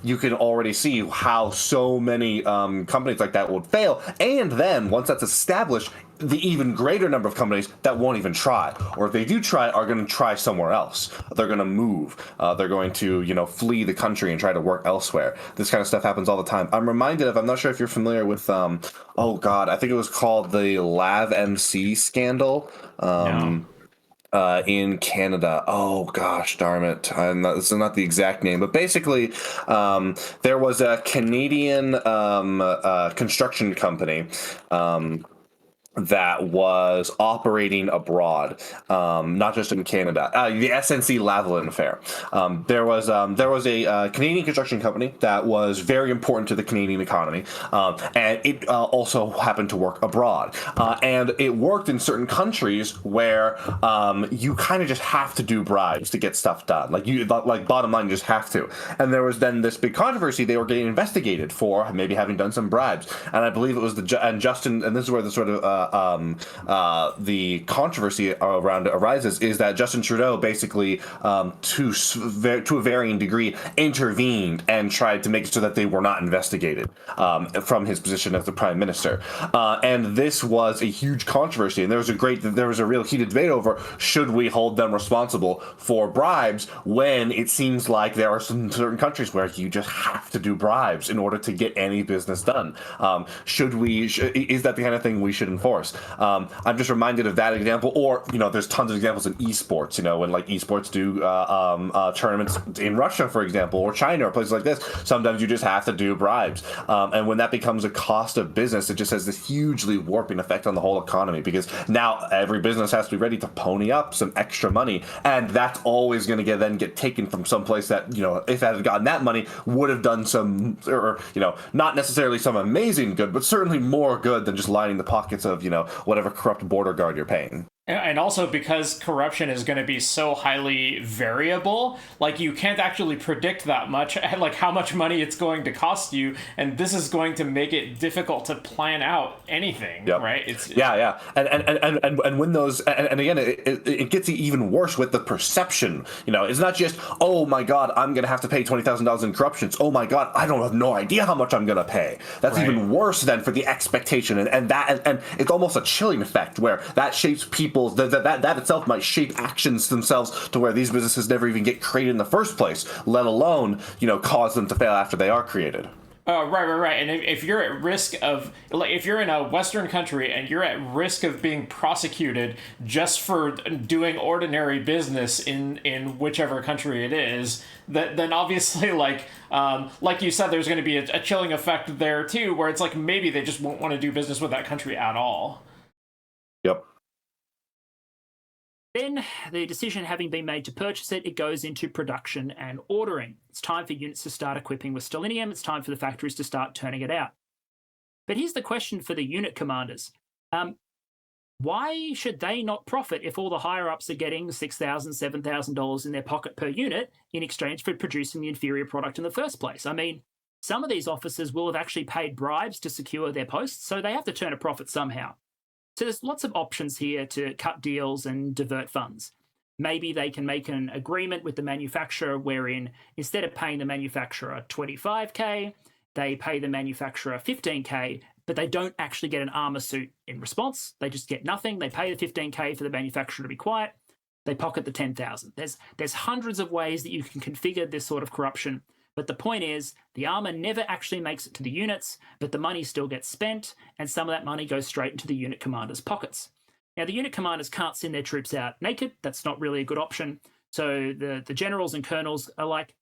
you can already see how so many companies like that would fail. And then once that's established, the even greater number of companies that won't even try, or if they do try, are going to try somewhere else. They're going to move. They're going to, flee the country and try to work elsewhere. This kind of stuff happens all the time. I'm reminded of, I'm not sure if you're familiar with, I think it was called the Lav MC scandal. In Canada. Oh gosh, darn it! This is not the exact name, but basically, there was a Canadian construction company that was operating abroad, not just in Canada. The SNC Lavalin affair. There was a Canadian construction company that was very important to the Canadian economy, and it also happened to work abroad. And it worked in certain countries where you kind of just have to do bribes to get stuff done. Like bottom line, you just have to. And there was then this big controversy. They were getting investigated for maybe having done some bribes, and I believe it was Justin. And this is where the sort of the controversy around it arises, is that Justin Trudeau basically, to a varying degree, intervened and tried to make it so that they were not investigated from his position as the prime minister. And this was a huge controversy, and there was a real heated debate over, should we hold them responsible for bribes when it seems like there are some certain countries where you just have to do bribes in order to get any business done. Is that the kind of thing we should enforce? course. I'm just reminded of that example, or there's tons of examples in esports. When like esports do tournaments in Russia, for example, or China, or places like this. Sometimes you just have to do bribes, and when that becomes a cost of business, it just has this hugely warping effect on the whole economy, because now every business has to be ready to pony up some extra money, and that's always going to get taken from some place that if it had gotten that money would have done some, or not necessarily some amazing good, but certainly more good than just lining the pockets of whatever corrupt border guard you're paying. And also because corruption is going to be so highly variable, like you can't actually predict that much, like how much money it's going to cost you, and this is going to make it difficult to plan out anything, yep. right? Yeah, and when those, and again, it gets even worse with the perception. It's not just, oh my God, I'm going to have to pay $20,000 in corruption. It's, oh my God, I don't have no idea how much I'm going to pay. That's right. Even worse than for the expectation, and it's almost a chilling effect where that shapes people. That itself might shape actions themselves to where these businesses never even get created in the first place, let alone cause them to fail after they are created. Right. And if you're at risk of, like, if you're in a Western country and you're at risk of being prosecuted just for doing ordinary business in whichever country it is, then obviously, like you said, there's going to be a chilling effect there too, where it's like maybe they just won't want to do business with that country at all. Yep. Then, the decision having been made to purchase it, it goes into production and ordering. It's time for units to start equipping with stellinium. It's time for the factories to start turning it out. But here's the question for the unit commanders. Why should they not profit if all the higher-ups are getting $6,000, $7,000 in their pocket per unit in exchange for producing the inferior product in the first place? I mean, some of these officers will have actually paid bribes to secure their posts, so they have to turn a profit somehow. So there's lots of options here to cut deals and divert funds. Maybe they can make an agreement with the manufacturer wherein instead of paying the manufacturer $25K, they pay the manufacturer $15K, but they don't actually get an armor suit in response. They just get nothing. They pay the $15K for the manufacturer to be quiet. They pocket the $10,000. There's hundreds of ways that you can configure this sort of corruption. But the point is, the armor never actually makes it to the units, but the money still gets spent, and some of that money goes straight into the unit commanders' pockets. Now, the unit commanders can't send their troops out naked. That's not really a good option. So the generals and colonels are like,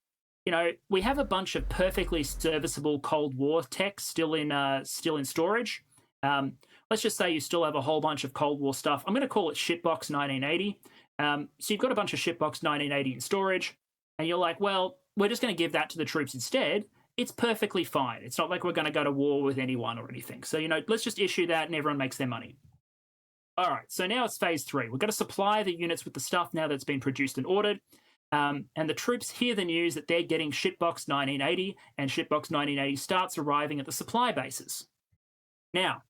we have a bunch of perfectly serviceable Cold War tech still in storage. Let's just say you still have a whole bunch of Cold War stuff. I'm going to call it Shitbox 1980. So you've got a bunch of Shitbox 1980 in storage, and you're like, well, we're just going to give that to the troops instead. It's perfectly fine. It's not like we're going to go to war with anyone or anything. So, let's just issue that and everyone makes their money. All right, so now it's phase 3. We're going to supply the units with the stuff now that's been produced and ordered. And the troops hear the news that they're getting Shitbox 1980, and Shitbox 1980 starts arriving at the supply bases. Now,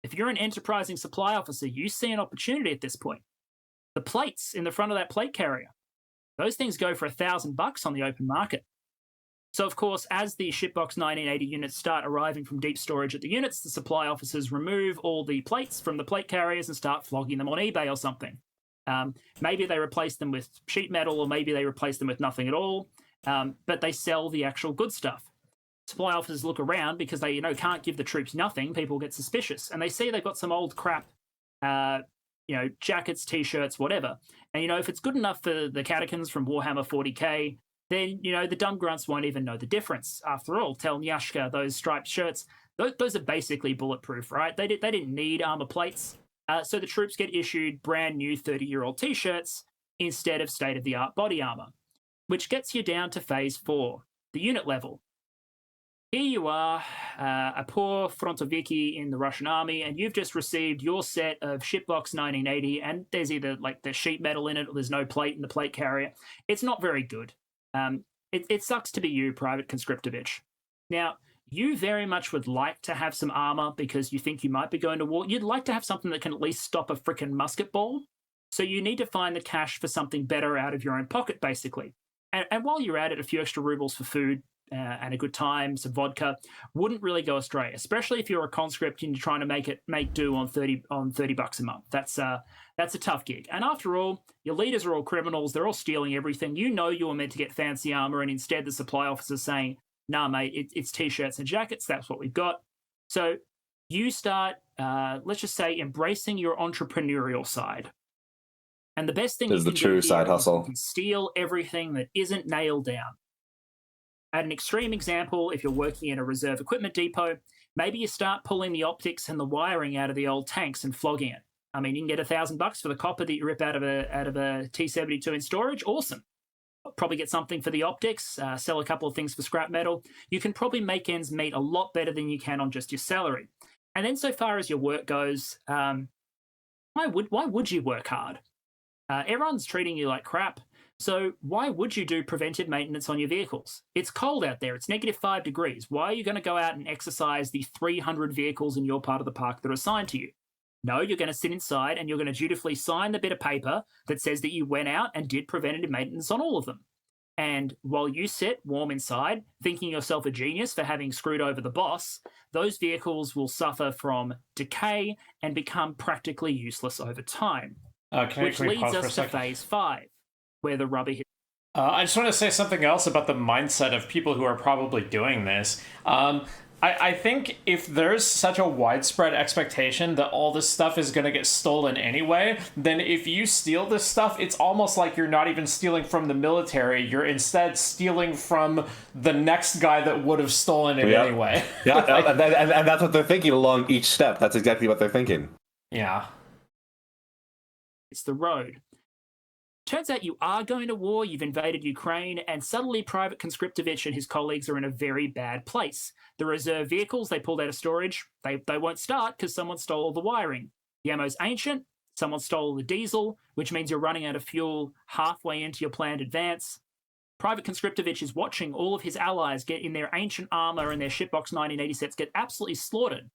if you're an enterprising supply officer, you see an opportunity at this point. The plates in the front of that plate carrier, those things go for $1,000 on the open market. So, of course, as the Shitbox 1980 units start arriving from deep storage at the units, the supply officers remove all the plates from the plate carriers and start flogging them on eBay or something. Maybe they replace them with sheet metal, or maybe they replace them with nothing at all, but they sell the actual good stuff. Supply officers look around because they, can't give the troops nothing. People get suspicious, and they see they've got some old crap, jackets, T-shirts, whatever. And, if it's good enough for the catechins from Warhammer 40K, then, the dumb grunts won't even know the difference. After all, tell Nyashka, those striped shirts, those are basically bulletproof, right? They didn't need armor plates. So the troops get issued brand new 30-year-old T-shirts instead of state-of-the-art body armor, which gets you down to phase 4, the unit level. Here you are, a poor frontoviki in the Russian army, and you've just received your set of Shitbox 1980, and there's either the sheet metal in it or there's no plate in the plate carrier. It's not very good. It sucks to be you, Private Conscriptovich. Now, you very much would like to have some armor because you think you might be going to war. You'd like to have something that can at least stop a frickin' musket ball. So you need to find the cash for something better out of your own pocket, basically. And while you're at it, a few extra rubles for food and a good time, some vodka, wouldn't really go astray, especially if you're a conscript and you're trying to make do on $30 a month. That's a tough gig. And after all, your leaders are all criminals. They're all stealing everything. You were meant to get fancy armor, and instead the supply officer's saying, nah, mate, it's T-shirts and jackets. That's what we've got. So you start, let's just say, embracing your entrepreneurial side. And the best thing This you is the can true do side here is you hustle. can steal everything that isn't nailed down. At an extreme example, if you're working in a reserve equipment depot, maybe you start pulling the optics and the wiring out of the old tanks and flogging it. I mean, you can get $1,000 for the copper that you rip out of a T72 in storage. Awesome. Probably get something for the optics, sell a couple of things for scrap metal. You can probably make ends meet a lot better than you can on just your salary. And then so far as your work goes, why would you work hard? Everyone's treating you like crap. So why would you do preventive maintenance on your vehicles? It's cold out there. It's -5 degrees. Why are you going to go out and exercise the 300 vehicles in your part of the park that are assigned to you? No, you're going to sit inside and you're going to dutifully sign the bit of paper that says that you went out and did preventative maintenance on all of them. And while you sit warm inside, thinking yourself a genius for having screwed over the boss, those vehicles will suffer from decay and become practically useless over time. Which leads us to phase 5, where the rubber hits. I just want to say something else about the mindset of people who are probably doing this. I think if there's such a widespread expectation that all this stuff is going to get stolen anyway, then if you steal this stuff, it's almost like you're not even stealing from the military. You're instead stealing from the next guy that would have stolen it anyway. Yeah, and that's what they're thinking along each step. That's exactly what they're thinking. Yeah. It's the road. Turns out you are going to war, you've invaded Ukraine, and suddenly Private Conscriptovich and his colleagues are in a very bad place. The reserve vehicles they pulled out of storage, they won't start because someone stole all the wiring. The ammo's ancient, someone stole the diesel, which means you're running out of fuel halfway into your planned advance. Private Conscriptovich is watching all of his allies get in their ancient armor and their shitbox 1980 sets get absolutely slaughtered.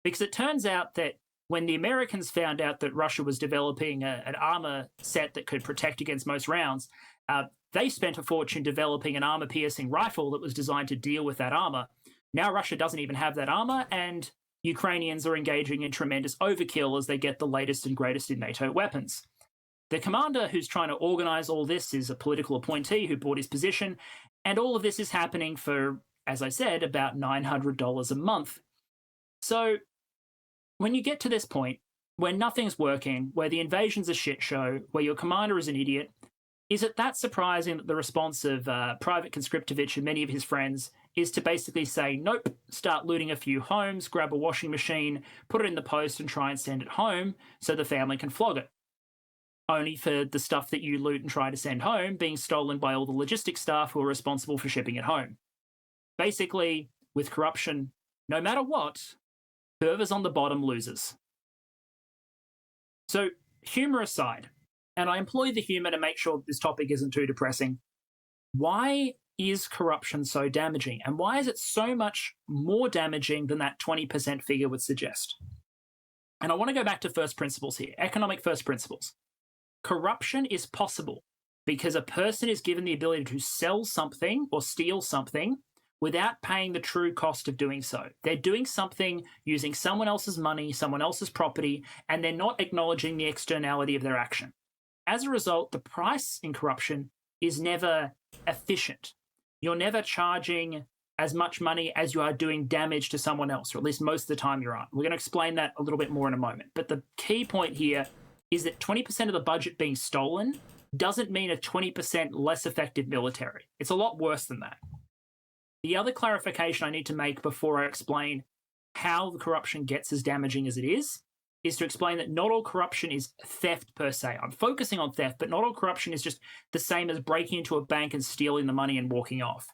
Because it turns out that when the Americans found out that Russia was developing an armor set that could protect against most rounds, they spent a fortune developing an armor-piercing rifle that was designed to deal with that armor. Now Russia doesn't even have that armor, and Ukrainians are engaging in tremendous overkill as they get the latest and greatest in NATO weapons. The commander who's trying to organize all this is a political appointee who bought his position, and all of this is happening for, as I said, about $900 a month. So when you get to this point, where nothing's working, where the invasion's a shit show, where your commander is an idiot, is it that surprising that the response of Private Conscriptovich and many of his friends is to basically say, nope, start looting a few homes, grab a washing machine, put it in the post and try and send it home so the family can flog it? Only for the stuff that you loot and try to send home being stolen by all the logistics staff who are responsible for shipping it home. Basically, with corruption, no matter what, whoever's on the bottom loses. So, humor aside, and I employ the humor to make sure this topic isn't too depressing, why is corruption so damaging? And why is it so much more damaging than that 20% figure would suggest? And I want to go back to first principles here, economic first principles. Corruption is possible because a person is given the ability to sell something or steal something without paying the true cost of doing so. They're doing something using someone else's money, someone else's property, and they're not acknowledging the externality of their action. As a result, the price in corruption is never efficient. You're never charging as much money as you are doing damage to someone else, or at least most of the time you aren't. We're going to explain that a little bit more in a moment. But the key point here is that 20% of the budget being stolen doesn't mean a 20% less effective military. It's a lot worse than that. The other clarification I need to make before I explain how the corruption gets as damaging as it is to explain that not all corruption is theft per se. I'm focusing on theft, but not all corruption is just the same as breaking into a bank and stealing the money and walking off.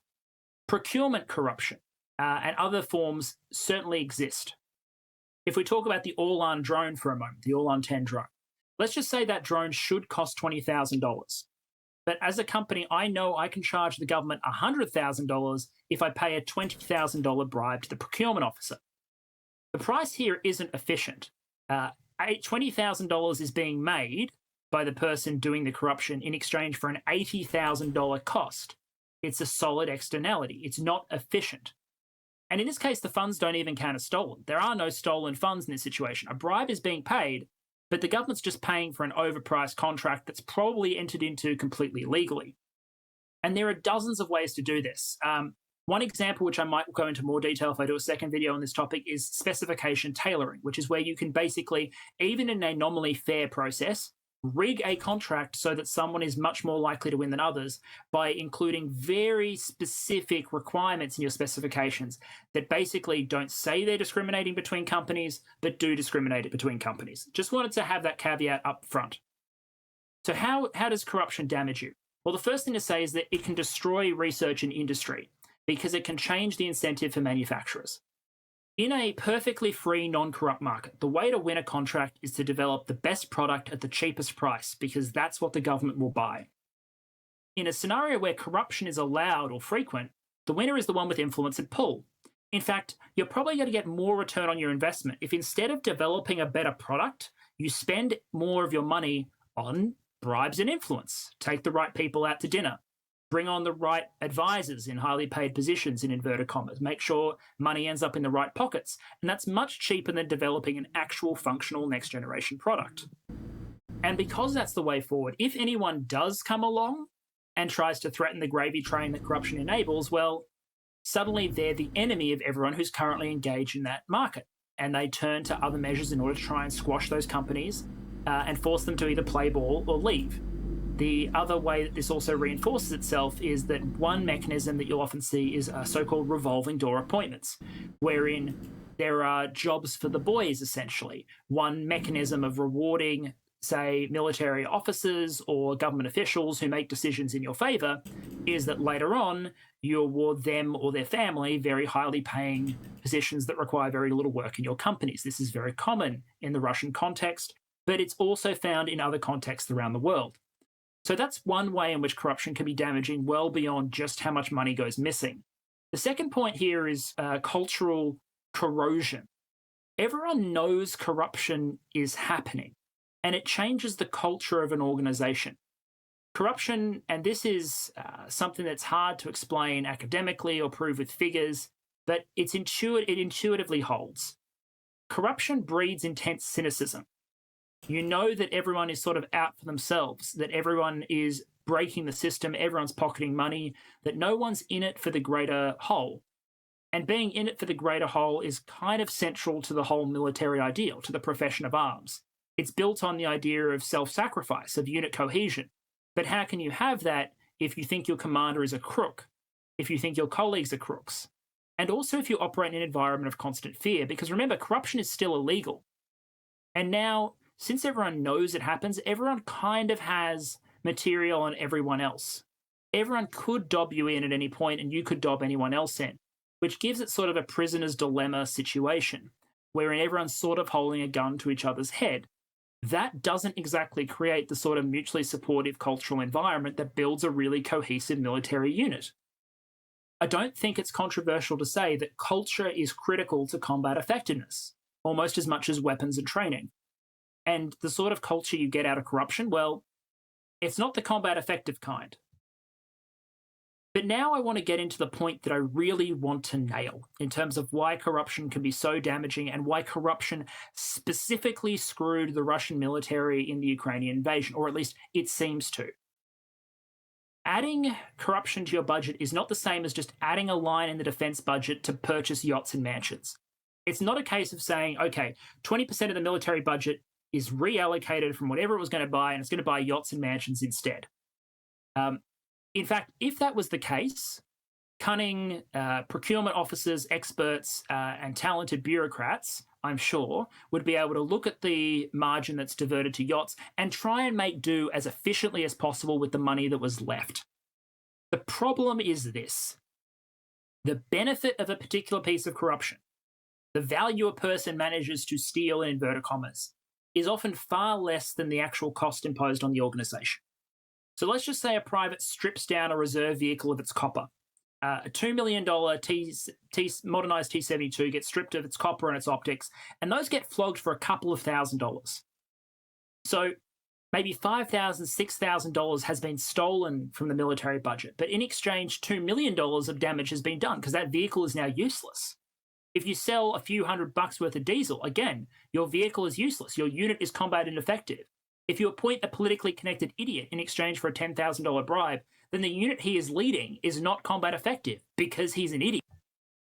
Procurement corruption and other forms certainly exist. If we talk about the Orlan drone for a moment, the Orlan 10 drone, let's just say that drone should cost $20,000. But as a company, I know I can charge the government $100,000 if I pay a $20,000 bribe to the procurement officer. The price here isn't efficient. $20,000 is being made by the person doing the corruption in exchange for an $80,000 cost. It's a solid externality. It's not efficient. And in this case, the funds don't even count as stolen. There are no stolen funds in this situation. A bribe is being paid, but the government's just paying for an overpriced contract that's probably entered into completely illegally. And there are dozens of ways to do this. One example, which I might go into more detail if I do a second video on this topic, is specification tailoring, which is where you can basically, even in a nominally fair process, rig a contract so that someone is much more likely to win than others by including very specific requirements in your specifications that basically don't say they're discriminating between companies, but do discriminate between companies. Just wanted to have that caveat up front. So how does corruption damage you? Well, the first thing to say is that it can destroy research and industry because it can change the incentive for manufacturers. In a perfectly free, non-corrupt market, the way to win a contract is to develop the best product at the cheapest price because that's what the government will buy. In a scenario where corruption is allowed or frequent, the winner is the one with influence and pull. In fact, you're probably going to get more return on your investment if instead of developing a better product, you spend more of your money on bribes and influence. Take the right people out to dinner. Bring on the right advisors in highly paid positions, in inverted commas. Make sure money ends up in the right pockets. And that's much cheaper than developing an actual functional next generation product. And because that's the way forward, if anyone does come along and tries to threaten the gravy train that corruption enables, well, suddenly they're the enemy of everyone who's currently engaged in that market. And they turn to other measures in order to try and squash those companies and force them to either play ball or leave. The other way that this also reinforces itself is that one mechanism that you'll often see is so-called revolving door appointments, wherein there are jobs for the boys, essentially. One mechanism of rewarding, say, military officers or government officials who make decisions in your favor is that later on you award them or their family very highly paying positions that require very little work in your companies. This is very common in the Russian context, but it's also found in other contexts around the world. So that's one way in which corruption can be damaging well beyond just how much money goes missing. The second point here is cultural corrosion. Everyone knows corruption is happening, and it changes the culture of an organization. Corruption, and this is something that's hard to explain academically or prove with figures, but it intuitively holds. Corruption breeds intense cynicism. You know that everyone is sort of out for themselves, that everyone is breaking the system, everyone's pocketing money, that no one's in it for the greater whole. And being in it for the greater whole is kind of central to the whole military ideal, to the profession of arms. It's built on the idea of self-sacrifice, of unit cohesion. But how can you have that if you think your commander is a crook, if you think your colleagues are crooks? And also if you operate in an environment of constant fear, because remember, corruption is still illegal. And now, since everyone knows it happens, everyone kind of has material on everyone else. Everyone could dob you in at any point and you could dob anyone else in, which gives it sort of a prisoner's dilemma situation, wherein everyone's sort of holding a gun to each other's head. That doesn't exactly create the sort of mutually supportive cultural environment that builds a really cohesive military unit. I don't think it's controversial to say that culture is critical to combat effectiveness, almost as much as weapons and training. And the sort of culture you get out of corruption, well, it's not the combat effective kind. But now I want to get into the point that I really want to nail in terms of why corruption can be so damaging and why corruption specifically screwed the Russian military in the Ukrainian invasion, or at least it seems to. Adding corruption to your budget is not the same as just adding a line in the defense budget to purchase yachts and mansions. It's not a case of saying, okay, 20% of the military budget is reallocated from whatever it was going to buy, and it's going to buy yachts and mansions instead. In fact, if that was the case, cunning procurement officers, experts, and talented bureaucrats, I'm sure, would be able to look at the margin that's diverted to yachts and try and make do as efficiently as possible with the money that was left. The problem is this. The benefit of a particular piece of corruption, the value a person manages to steal in inverted commas, is often far less than the actual cost imposed on the organization. So let's just say a private strips down a reserve vehicle of its copper. A $2 million modernized T-72 gets stripped of its copper and its optics, and those get flogged for a couple of $1,000s. So maybe $5,000, $6,000 has been stolen from the military budget, but in exchange, $2 million of damage has been done because that vehicle is now useless. If you sell a few $100 worth of diesel, again, your vehicle is useless. Your unit is combat ineffective. If you appoint a politically connected idiot in exchange for a $10,000 bribe, then the unit he is leading is not combat effective because he's an idiot.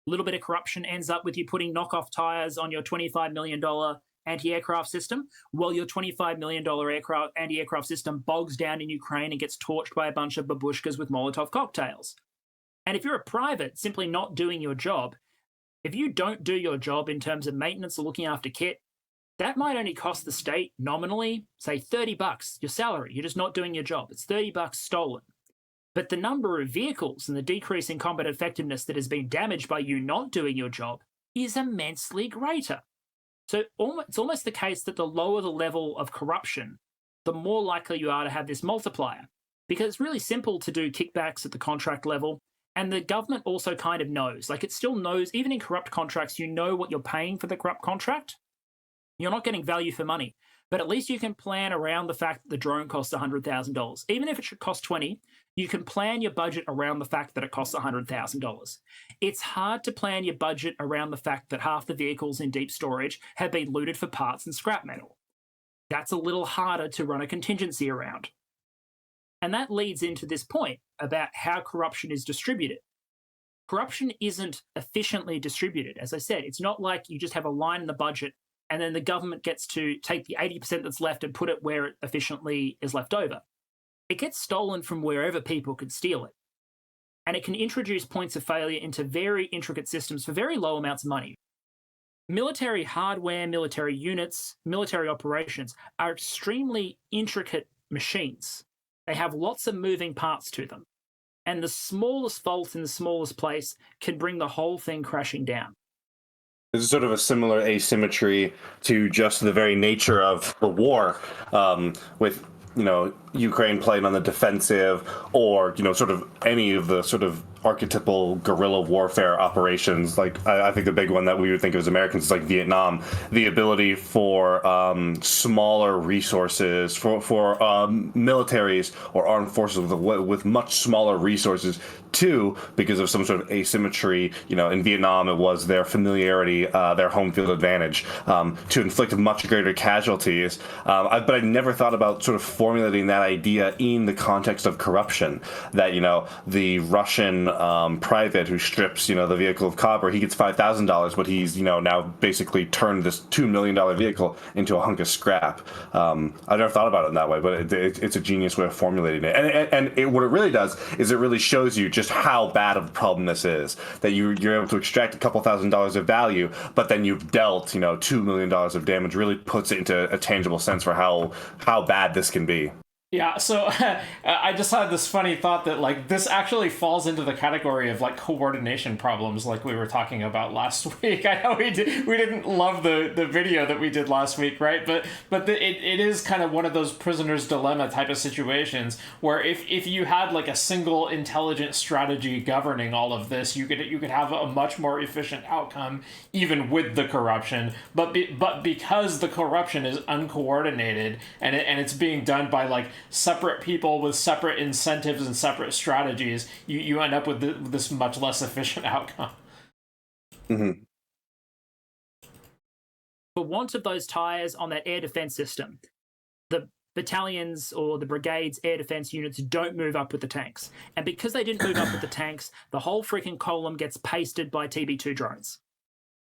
A little bit of corruption ends up with you putting knockoff tires on your $25 million anti-aircraft system, while your $25 million anti-aircraft system bogs down in Ukraine and gets torched by a bunch of babushkas with Molotov cocktails. And if you're a private simply not doing your job, if you don't do your job in terms of maintenance or looking after kit, that might only cost the state nominally, say $30, your salary. You're just not doing your job. It's $30 stolen. But the number of vehicles and the decrease in combat effectiveness that has been damaged by you not doing your job is immensely greater. So it's almost the case that the lower the level of corruption, the more likely you are to have this multiplier. Because it's really simple to do kickbacks at the contract level, and the government also kind of knows. Like, it still knows, even in corrupt contracts, you know what you're paying for the corrupt contract. You're not getting value for money. But at least you can plan around the fact that the drone costs $100,000. Even if it should cost $20,000, you can plan your budget around the fact that it costs $100,000. It's hard to plan your budget around the fact that half the vehicles in deep storage have been looted for parts and scrap metal. That's a little harder to run a contingency around. And that leads into this point about how corruption is distributed. Corruption isn't efficiently distributed. As I said, it's not like you just have a line in the budget and then the government gets to take the 80% that's left and put it where it efficiently is left over. It gets stolen from wherever people can steal it. And it can introduce points of failure into very intricate systems for very low amounts of money. Military hardware, military units, military operations are extremely intricate machines. They have lots of moving parts to them. And the smallest fault in the smallest place can bring the whole thing crashing down. There's sort of a similar asymmetry to just the very nature of the war, with Ukraine playing on the defensive, or sort of any of the sort of archetypal guerrilla warfare operations. Like I think the big one that we would think of as Americans is like Vietnam. The ability for smaller resources for militaries or armed forces with much smaller resources too, because of some sort of asymmetry. In Vietnam, it was their familiarity, their home field advantage, to inflict much greater casualties. But I never thought about sort of formulating that idea in the context of corruption. That the Russian private who strips the vehicle of copper, he gets $5,000, but he's now basically turned this $2 million vehicle into a hunk of scrap. I never thought about it in that way, but it's a genius way of formulating it. And what it really does is it really shows you just how bad of a problem this is. That you're able to extract a couple $1,000s of value, but then you've dealt $2 million of damage. Really puts it into a tangible sense for how bad this can be. Yeah, so I just had this funny thought that this actually falls into the category of coordination problems, like we were talking about last week. I know we didn't love the video that we did last week, right? But it is kind of one of those prisoner's dilemma type of situations where if you had a single intelligent strategy governing all of this, you could have a much more efficient outcome even with the corruption. But because the corruption is uncoordinated and it's being done by separate people with separate incentives and separate strategies, you end up with this much less efficient outcome. Mm-hmm. For want of those tires on that air defense system, the battalions or the brigade's air defense units don't move up with the tanks. And because they didn't move up with the tanks, the whole freaking column gets pasted by TB2 drones.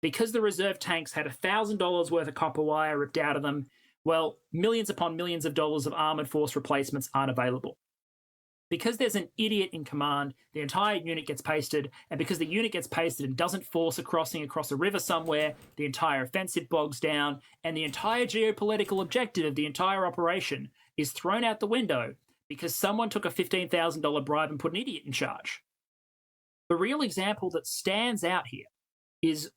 Because the reserve tanks had $1,000 worth of copper wire ripped out of them, well, millions upon millions of dollars of armored force replacements aren't available. Because there's an idiot in command, the entire unit gets pasted, and because the unit gets pasted and doesn't force a crossing across a river somewhere, the entire offensive bogs down, and the entire geopolitical objective of the entire operation is thrown out the window because someone took a $15,000 bribe and put an idiot in charge. The real example that stands out here is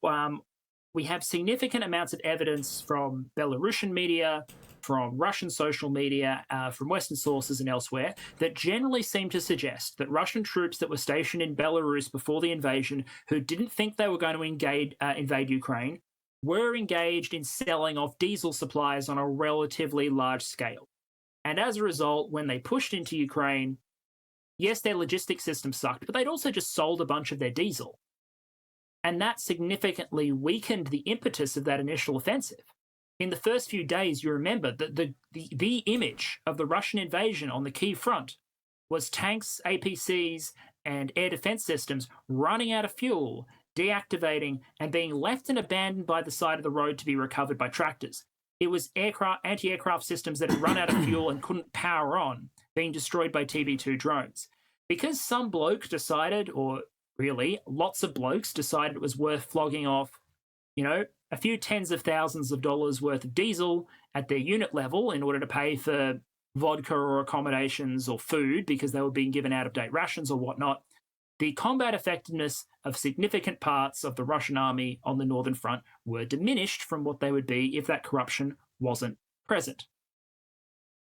we have significant amounts of evidence from Belarusian media, from Russian social media, from Western sources and elsewhere, that generally seem to suggest that Russian troops that were stationed in Belarus before the invasion, who didn't think they were going to invade Ukraine, were engaged in selling off diesel supplies on a relatively large scale. And as a result, when they pushed into Ukraine, yes, their logistics system sucked, but they'd also just sold a bunch of their diesel. And that significantly weakened the impetus of that initial offensive. In the first few days, you remember that the image of the Russian invasion on the key front was tanks, APCs, and air defense systems running out of fuel, deactivating, and being left and abandoned by the side of the road to be recovered by tractors. It was anti-aircraft systems that had run out of fuel and couldn't power on, being destroyed by TB2 drones. Because some bloke decided, or really lots of blokes decided it was worth flogging off, a few tens of thousands of dollars worth of diesel at their unit level in order to pay for vodka or accommodations or food because they were being given out-of-date rations or whatnot, the combat effectiveness of significant parts of the Russian army on the Northern Front were diminished from what they would be if that corruption wasn't present.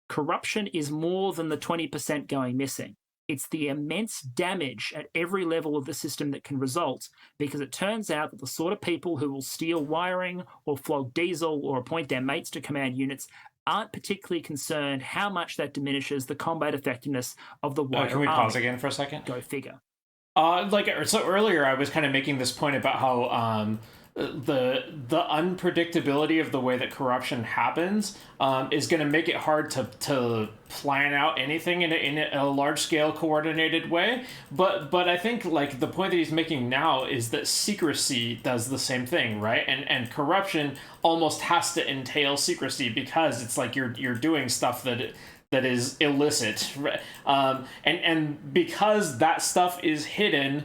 Corruption is more than the 20% going missing. It's the immense damage at every level of the system that can result, because it turns out that the sort of people who will steal wiring or flog diesel or appoint their mates to command units aren't particularly concerned how much that diminishes the combat effectiveness of the wider Can we army. pause again for a second? Go figure. So earlier I was kind of making this point about how the unpredictability of the way that corruption happens is going to make it hard to plan out anything in a large scale coordinated way. But I think like the point that he's making now is that secrecy does the same thing, right? And corruption almost has to entail secrecy because it's like you're doing stuff that is illicit, and because that stuff is hidden,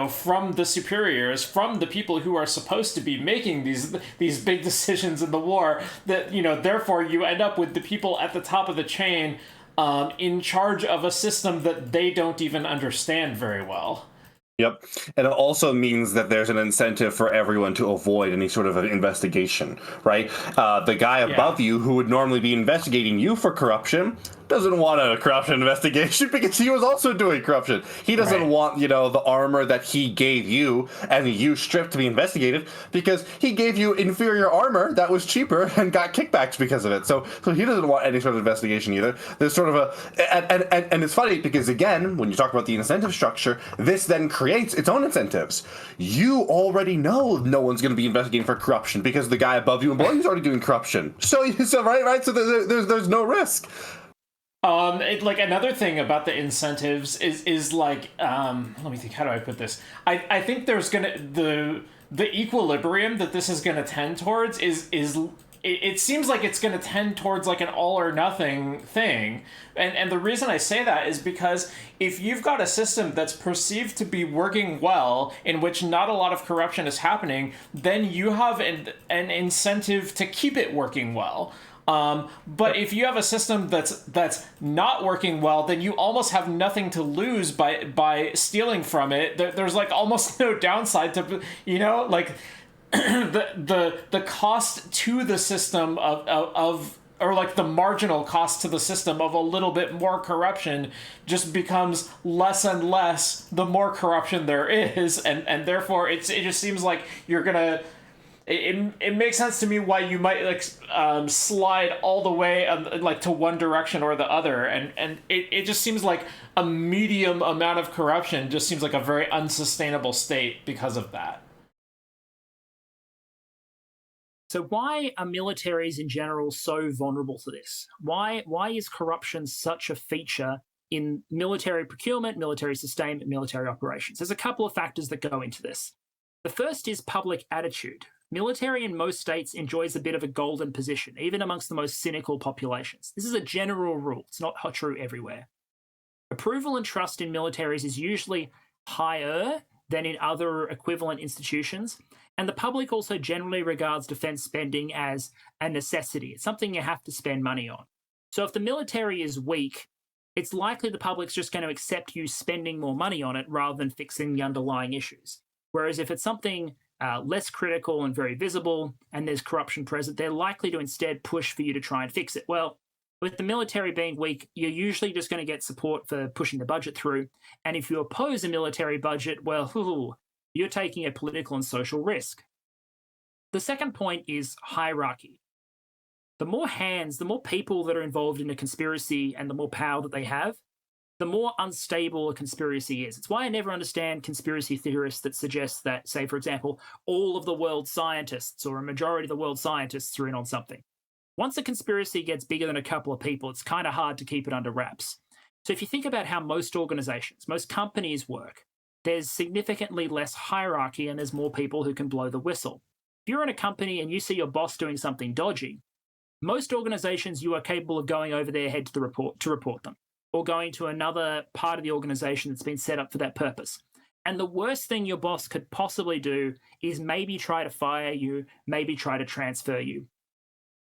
from the superiors, from the people who are supposed to be making these big decisions in the war, that therefore you end up with the people at the top of the chain, in charge of a system that they don't even understand very well. Yep. And it also means that there's an incentive for everyone to avoid any sort of an investigation, right? The guy above you who would normally be investigating you for corruption doesn't want a corruption investigation because he was also doing corruption. He doesn't want, the armor that he gave you and you stripped to be investigated because he gave you inferior armor that was cheaper and got kickbacks because of it. So he doesn't want any sort of investigation either. There's sort of and it's funny because, again, when you talk about the incentive structure, this then creates its own incentives. You already know no one's going to be investigating for corruption because the guy above you and below you is already doing corruption. So right. So there's no risk. Like another thing about the incentives is like, let me think, how do I put this? I think there's gonna, the equilibrium that this is gonna tend towards is it seems like it's gonna tend towards like an all or nothing thing. And the reason I say that is because if you've got a system that's perceived to be working well, in which not a lot of corruption is happening, then you have an incentive to keep it working well. But if you have a system that's not working well, then you almost have nothing to lose by stealing from it. There's like almost no downside to, like the cost to the system of or like the marginal cost to the system of a little bit more corruption just becomes less and less the more corruption there is, and therefore it just seems like you're gonna. It makes sense to me why you might like slide all the way like to one direction or the other, and it just seems like a medium amount of corruption just seems like a very unsustainable state because of that. So why are militaries in general so vulnerable to this? Why is corruption such a feature in military procurement, military sustainment, military operations? There's a couple of factors that go into this. The first is public attitude. Military in most states enjoys a bit of a golden position, even amongst the most cynical populations. This is a general rule. It's not true everywhere. Approval and trust in militaries is usually higher than in other equivalent institutions, and the public also generally regards defense spending as a necessity. It's something you have to spend money on. So if the military is weak, it's likely the public's just going to accept you spending more money on it rather than fixing the underlying issues. Whereas if it's something less critical and very visible, and there's corruption present, they're likely to instead push for you to try and fix it. Well, with the military being weak, you're usually just going to get support for pushing the budget through. And if you oppose a military budget, well, you're taking a political and social risk. The second point is hierarchy. The more hands, the more people that are involved in a conspiracy and the more power that they have, the more unstable a conspiracy is. It's why I never understand conspiracy theorists that suggest that, say, for example, all of the world's scientists or a majority of the world's scientists are in on something. Once a conspiracy gets bigger than a couple of people, it's kind of hard to keep it under wraps. So if you think about how most organizations, most companies work, there's significantly less hierarchy and there's more people who can blow the whistle. If you're in a company and you see your boss doing something dodgy, most organizations, you are capable of going over their head to report them, or going to another part of the organization that's been set up for that purpose. And the worst thing your boss could possibly do is maybe try to fire you, maybe try to transfer you.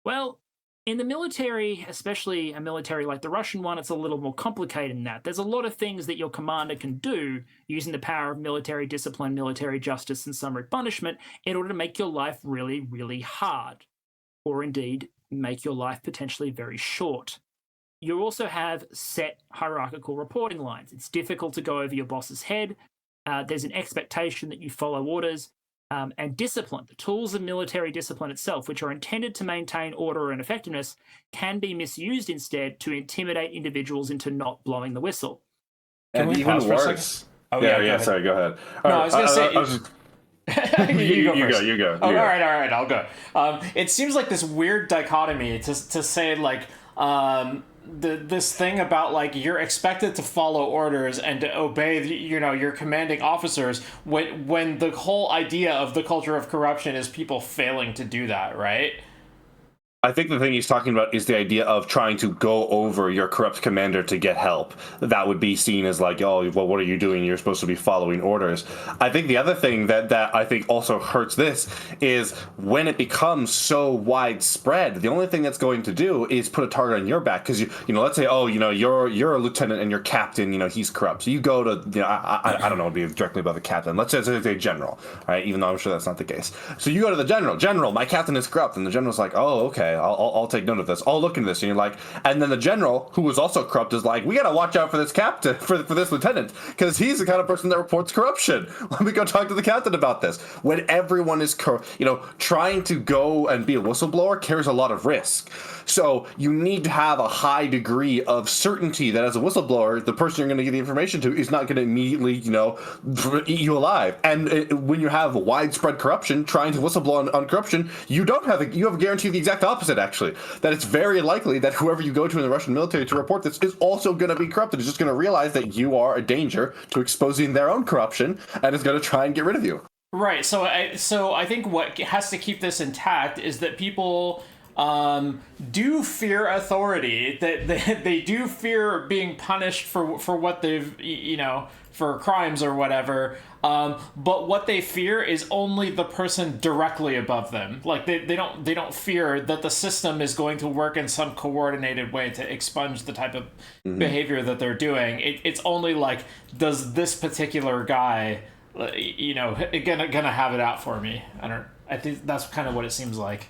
Well, in the military, especially a military like the Russian one, it's a little more complicated than that. There's a lot of things that your commander can do using the power of military discipline, military justice, and summary punishment in order to make your life really, really hard, or indeed make your life potentially very short. You also have set hierarchical reporting lines. It's difficult to go over your boss's head. There's an expectation that you follow orders. And discipline, the tools of military discipline itself, which are intended to maintain order and effectiveness, can be misused instead to intimidate individuals into not blowing the whistle. And even worse. Oh, yeah, sorry, go ahead. No, I was going to say... you go first. You go. Oh, all right, I'll go. It seems like this weird dichotomy to say, like... this thing about like you're expected to follow orders and to obey your commanding officers when the whole idea of the culture of corruption is people failing to do that, right? I think the thing he's talking about is the idea of trying to go over your corrupt commander to get help. That would be seen as like, oh, well, what are you doing? You're supposed to be following orders. I think the other thing that I think also hurts this is when it becomes so widespread, the only thing that's going to do is put a target on your back. Because, let's say, you're a lieutenant and your captain, he's corrupt. So you go to, I don't know, it'd be directly above the captain. Let's say it's a general, right? Even though I'm sure that's not the case. So you go to the general, my captain is corrupt. And the general's like, oh, okay. I'll take note of this. I'll look into this. And you're like, and then the general, who was also corrupt, is like, we got to watch out for this captain, for this lieutenant, because he's the kind of person that reports corruption. Let me go talk to the captain about this. When everyone is, trying to go and be a whistleblower carries a lot of risk. So you need to have a high degree of certainty that as a whistleblower, the person you're going to give the information to is not going to immediately, eat you alive. And when you have widespread corruption, trying to whistleblow on corruption, you have a guarantee of the exact opposite, actually. That it's very likely that whoever you go to in the Russian military to report this is also going to be corrupted. Is just going to realize that you are a danger to exposing their own corruption and is going to try and get rid of you. Right. So I think what has to keep this intact is that people do fear authority, that they do fear being punished for what they've, for crimes or whatever. But what they fear is only the person directly above them. Like they don't fear that the system is going to work in some coordinated way to expunge the type of behavior that they're doing. It's only like, does this particular guy, gonna have it out for me? I think that's kind of what it seems like.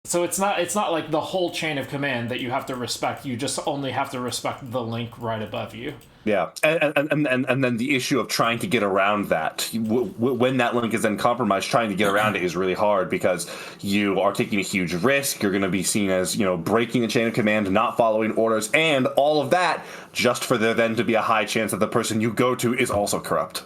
So it's not like the whole chain of command that you have to respect. You just only have to respect the link right above you. Yeah, and then the issue of trying to get around that, when that link is then compromised, trying to get around it is really hard because you are taking a huge risk. You're going to be seen as, breaking the chain of command, not following orders, and all of that just for there then to be a high chance that the person you go to is also corrupt.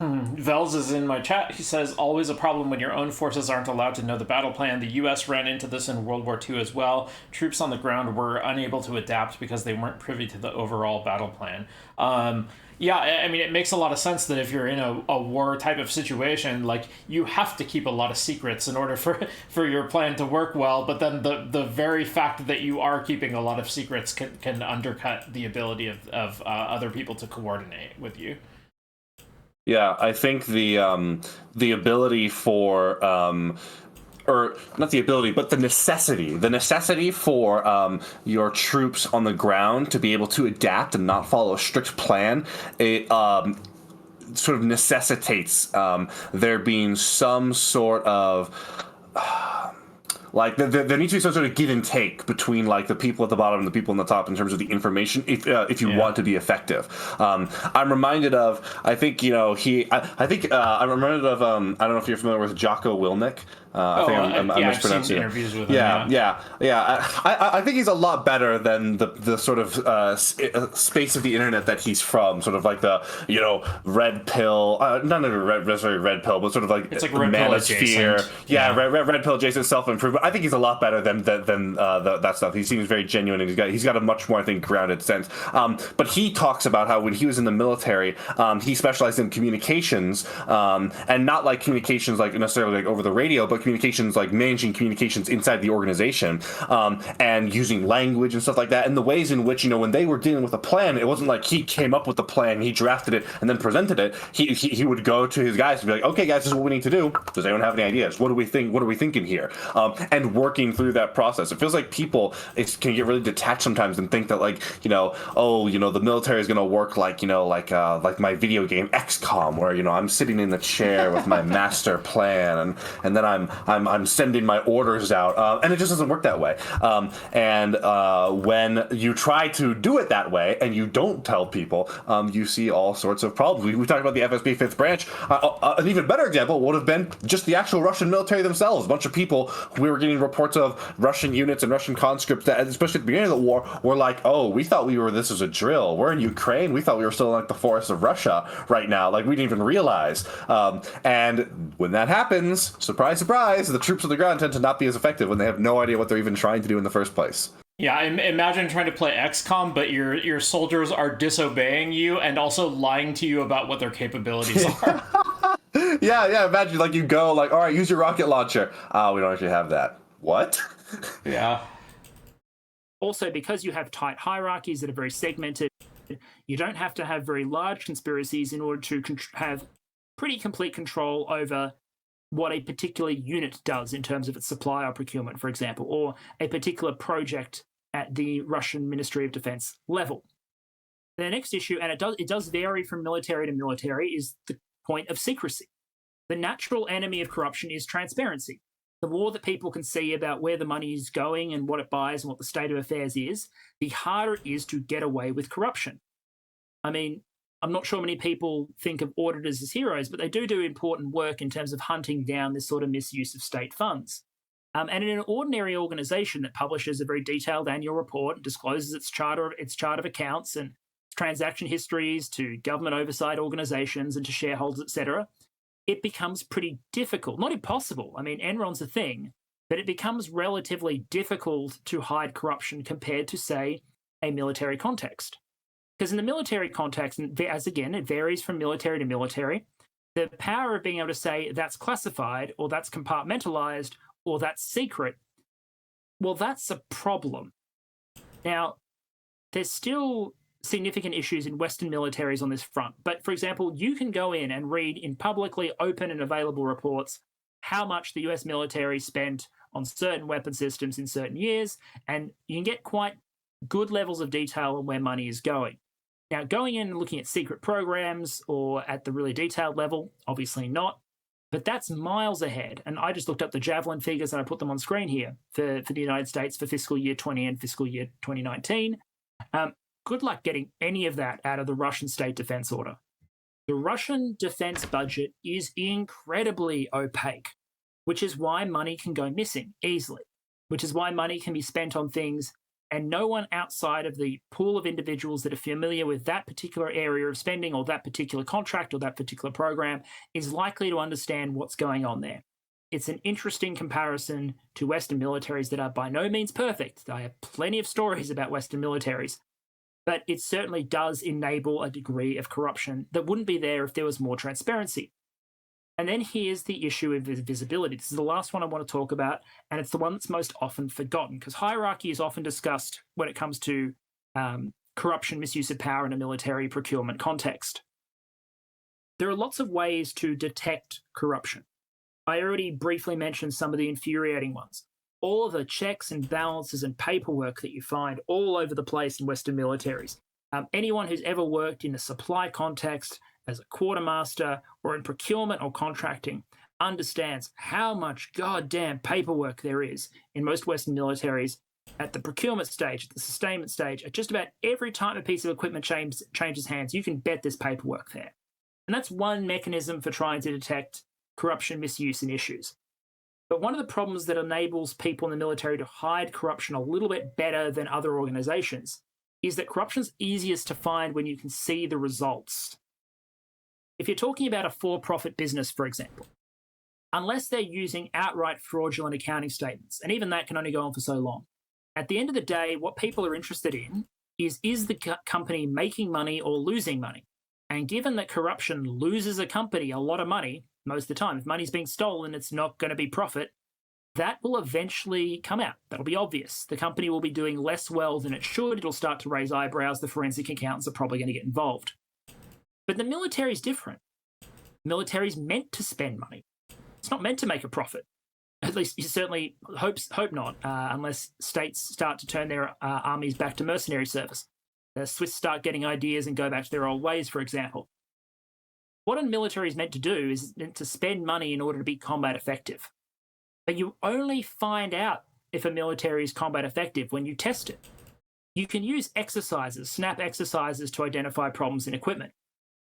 Vels is in my chat. He says, always a problem when your own forces aren't allowed to know the battle plan. The U.S. ran into this in World War II as well. Troops on the ground were unable to adapt because they weren't privy to the overall battle plan. Yeah, I mean, it makes a lot of sense that if you're in a war type of situation, like, you have to keep a lot of secrets in order for your plan to work well. But then the very fact that you are keeping a lot of secrets can undercut the ability of other people to coordinate with you. Yeah, I think the ability for or not the ability, but the necessity for your troops on the ground to be able to adapt and not follow a strict plan, it sort of necessitates there being some sort of like there needs to be some sort of give and take between like the people at the bottom and the people on the top in terms of the information if you want to be effective. I'm reminded of, I think I'm reminded of I don't know if you're familiar with Jocko Willink, I think I'm yeah, I've mispronouncing seen it. interviews with him. Yeah. I think he's a lot better than the sort of space of the internet that he's from. Sort of like the red pill, not necessarily red pill, but sort of like it's like red pill adjacent. Yeah, red pill adjacent self improvement. I think he's a lot better than that stuff. He seems very genuine, and he's got a much more, I think, grounded sense. But he talks about how when he was in the military, he specialized in communications, and not like communications like necessarily like over the radio, but communications like managing communications inside the organization, and using language and stuff like that, and the ways in which when they were dealing with a plan, it wasn't like he came up with the plan, he drafted it, and then presented it. He would go to his guys and be like, okay guys, this is what we need to do. Does anyone have any ideas? What do we think? What are we thinking here? And working through that process. It feels like people can get really detached sometimes and think that the military is going to work like my video game XCOM, where I'm sitting in the chair with my master plan, and then I'm sending my orders out, and it just doesn't work that way. And when you try to do it that way and you don't tell people, you see all sorts of problems. We talked about the FSB 5th branch. An even better example would have been just the actual Russian military themselves. A bunch of people, we were getting reports of Russian units and Russian conscripts that, especially at the beginning of the war, were like, oh, we thought this was a drill. We're in Ukraine. We thought we were still in like the forests of Russia right now. Like, we didn't even realize. And when that happens, surprise, surprise, the troops on the ground tend to not be as effective when they have no idea what they're even trying to do in the first place. Yeah, imagine trying to play XCOM, but your soldiers are disobeying you and also lying to you about what their capabilities are. Yeah, imagine like you go like, all right, use your rocket launcher. We don't actually have that. What? Yeah. Also, because you have tight hierarchies that are very segmented, you don't have to have very large conspiracies in order to have pretty complete control over what a particular unit does in terms of its supply or procurement, for example, or a particular project at the Russian Ministry of Defense level. The next issue, and it does vary from military to military, is the point of secrecy. The natural enemy of corruption is transparency. The more that people can see about where the money is going and what it buys and what the state of affairs is, the harder it is to get away with corruption. I mean, I'm not sure many people think of auditors as heroes, but they do important work in terms of hunting down this sort of misuse of state funds. And in an ordinary organization that publishes a very detailed annual report and discloses its chart of accounts and transaction histories to government oversight organizations and to shareholders, etc., it becomes pretty difficult. Not impossible. I mean, Enron's a thing, but it becomes relatively difficult to hide corruption compared to, say, a military context. Because in the military context, and as again, it varies from military to military, the power of being able to say that's classified or that's compartmentalized or that's secret, well, that's a problem. Now, there's still significant issues in Western militaries on this front. But for example, you can go in and read in publicly open and available reports how much the US military spent on certain weapon systems in certain years, and you can get quite good levels of detail on where money is going. Now, going in and looking at secret programs or at the really detailed level, obviously not, but that's miles ahead. And I just looked up the Javelin figures and I put them on screen here for the United States for fiscal year 20 and fiscal year 2019. Good luck getting any of that out of the Russian state defense order. The Russian defense budget is incredibly opaque, which is why money can go missing easily, which is why money can be spent on things and no one outside of the pool of individuals that are familiar with that particular area of spending or that particular contract or that particular program is likely to understand what's going on there. It's an interesting comparison to Western militaries that are by no means perfect. I have plenty of stories about Western militaries, but it certainly does enable a degree of corruption that wouldn't be there if there was more transparency. And then here's the issue of visibility. This is the last one I want to talk about, and it's the one that's most often forgotten, because hierarchy is often discussed when it comes to corruption, misuse of power in a military procurement context. There are lots of ways to detect corruption. I already briefly mentioned some of the infuriating ones. All of the checks and balances and paperwork that you find all over the place in Western militaries. Anyone who's ever worked in a supply context as a quartermaster or in procurement or contracting understands how much goddamn paperwork there is in most Western militaries at the procurement stage, at the sustainment stage. At just about every time a piece of equipment changes hands, you can bet there's paperwork there. And that's one mechanism for trying to detect corruption, misuse, and issues. But one of the problems that enables people in the military to hide corruption a little bit better than other organizations is that corruption's easiest to find when you can see the results. If you're talking about a for-profit business, for example, unless they're using outright fraudulent accounting statements, and even that can only go on for so long, at the end of the day, what people are interested in is the company making money or losing money? And given that corruption loses a company a lot of money, most of the time, if money's being stolen, it's not going to be profit, that will eventually come out. That'll be obvious. The company will be doing less well than it should. It'll start to raise eyebrows. The forensic accountants are probably going to get involved. But the military is different. The military is meant to spend money. It's not meant to make a profit. At least you certainly hope not, unless states start to turn their armies back to mercenary service. The Swiss start getting ideas and go back to their old ways, for example. What a military is meant to do is to spend money in order to be combat effective. But you only find out if a military is combat effective when you test it. You can use exercises, snap exercises, to identify problems in equipment.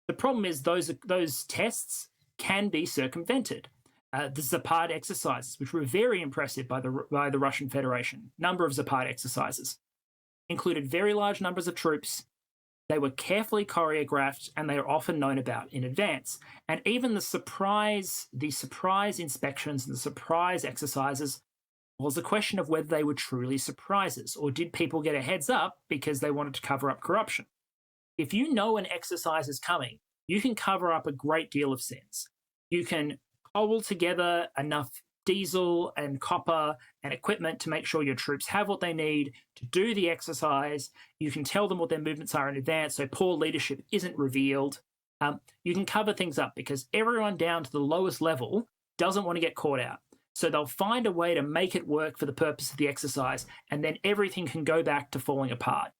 The problem is those tests can be circumvented. The Zapad exercises, which were very impressive by the Russian Federation, number of Zapad exercises, included very large numbers of troops. They were carefully choreographed, and they are often known about in advance. And even the surprise inspections and the surprise exercises was a question of whether they were truly surprises, or did people get a heads up because they wanted to cover up corruption? If you know an exercise is coming, you can cover up a great deal of sins. You can cobble together enough diesel and copper and equipment to make sure your troops have what they need to do the exercise. You can tell them what their movements are in advance so poor leadership isn't revealed. You can cover things up because everyone down to the lowest level doesn't want to get caught out. So they'll find a way to make it work for the purpose of the exercise, and then everything can go back to falling apart.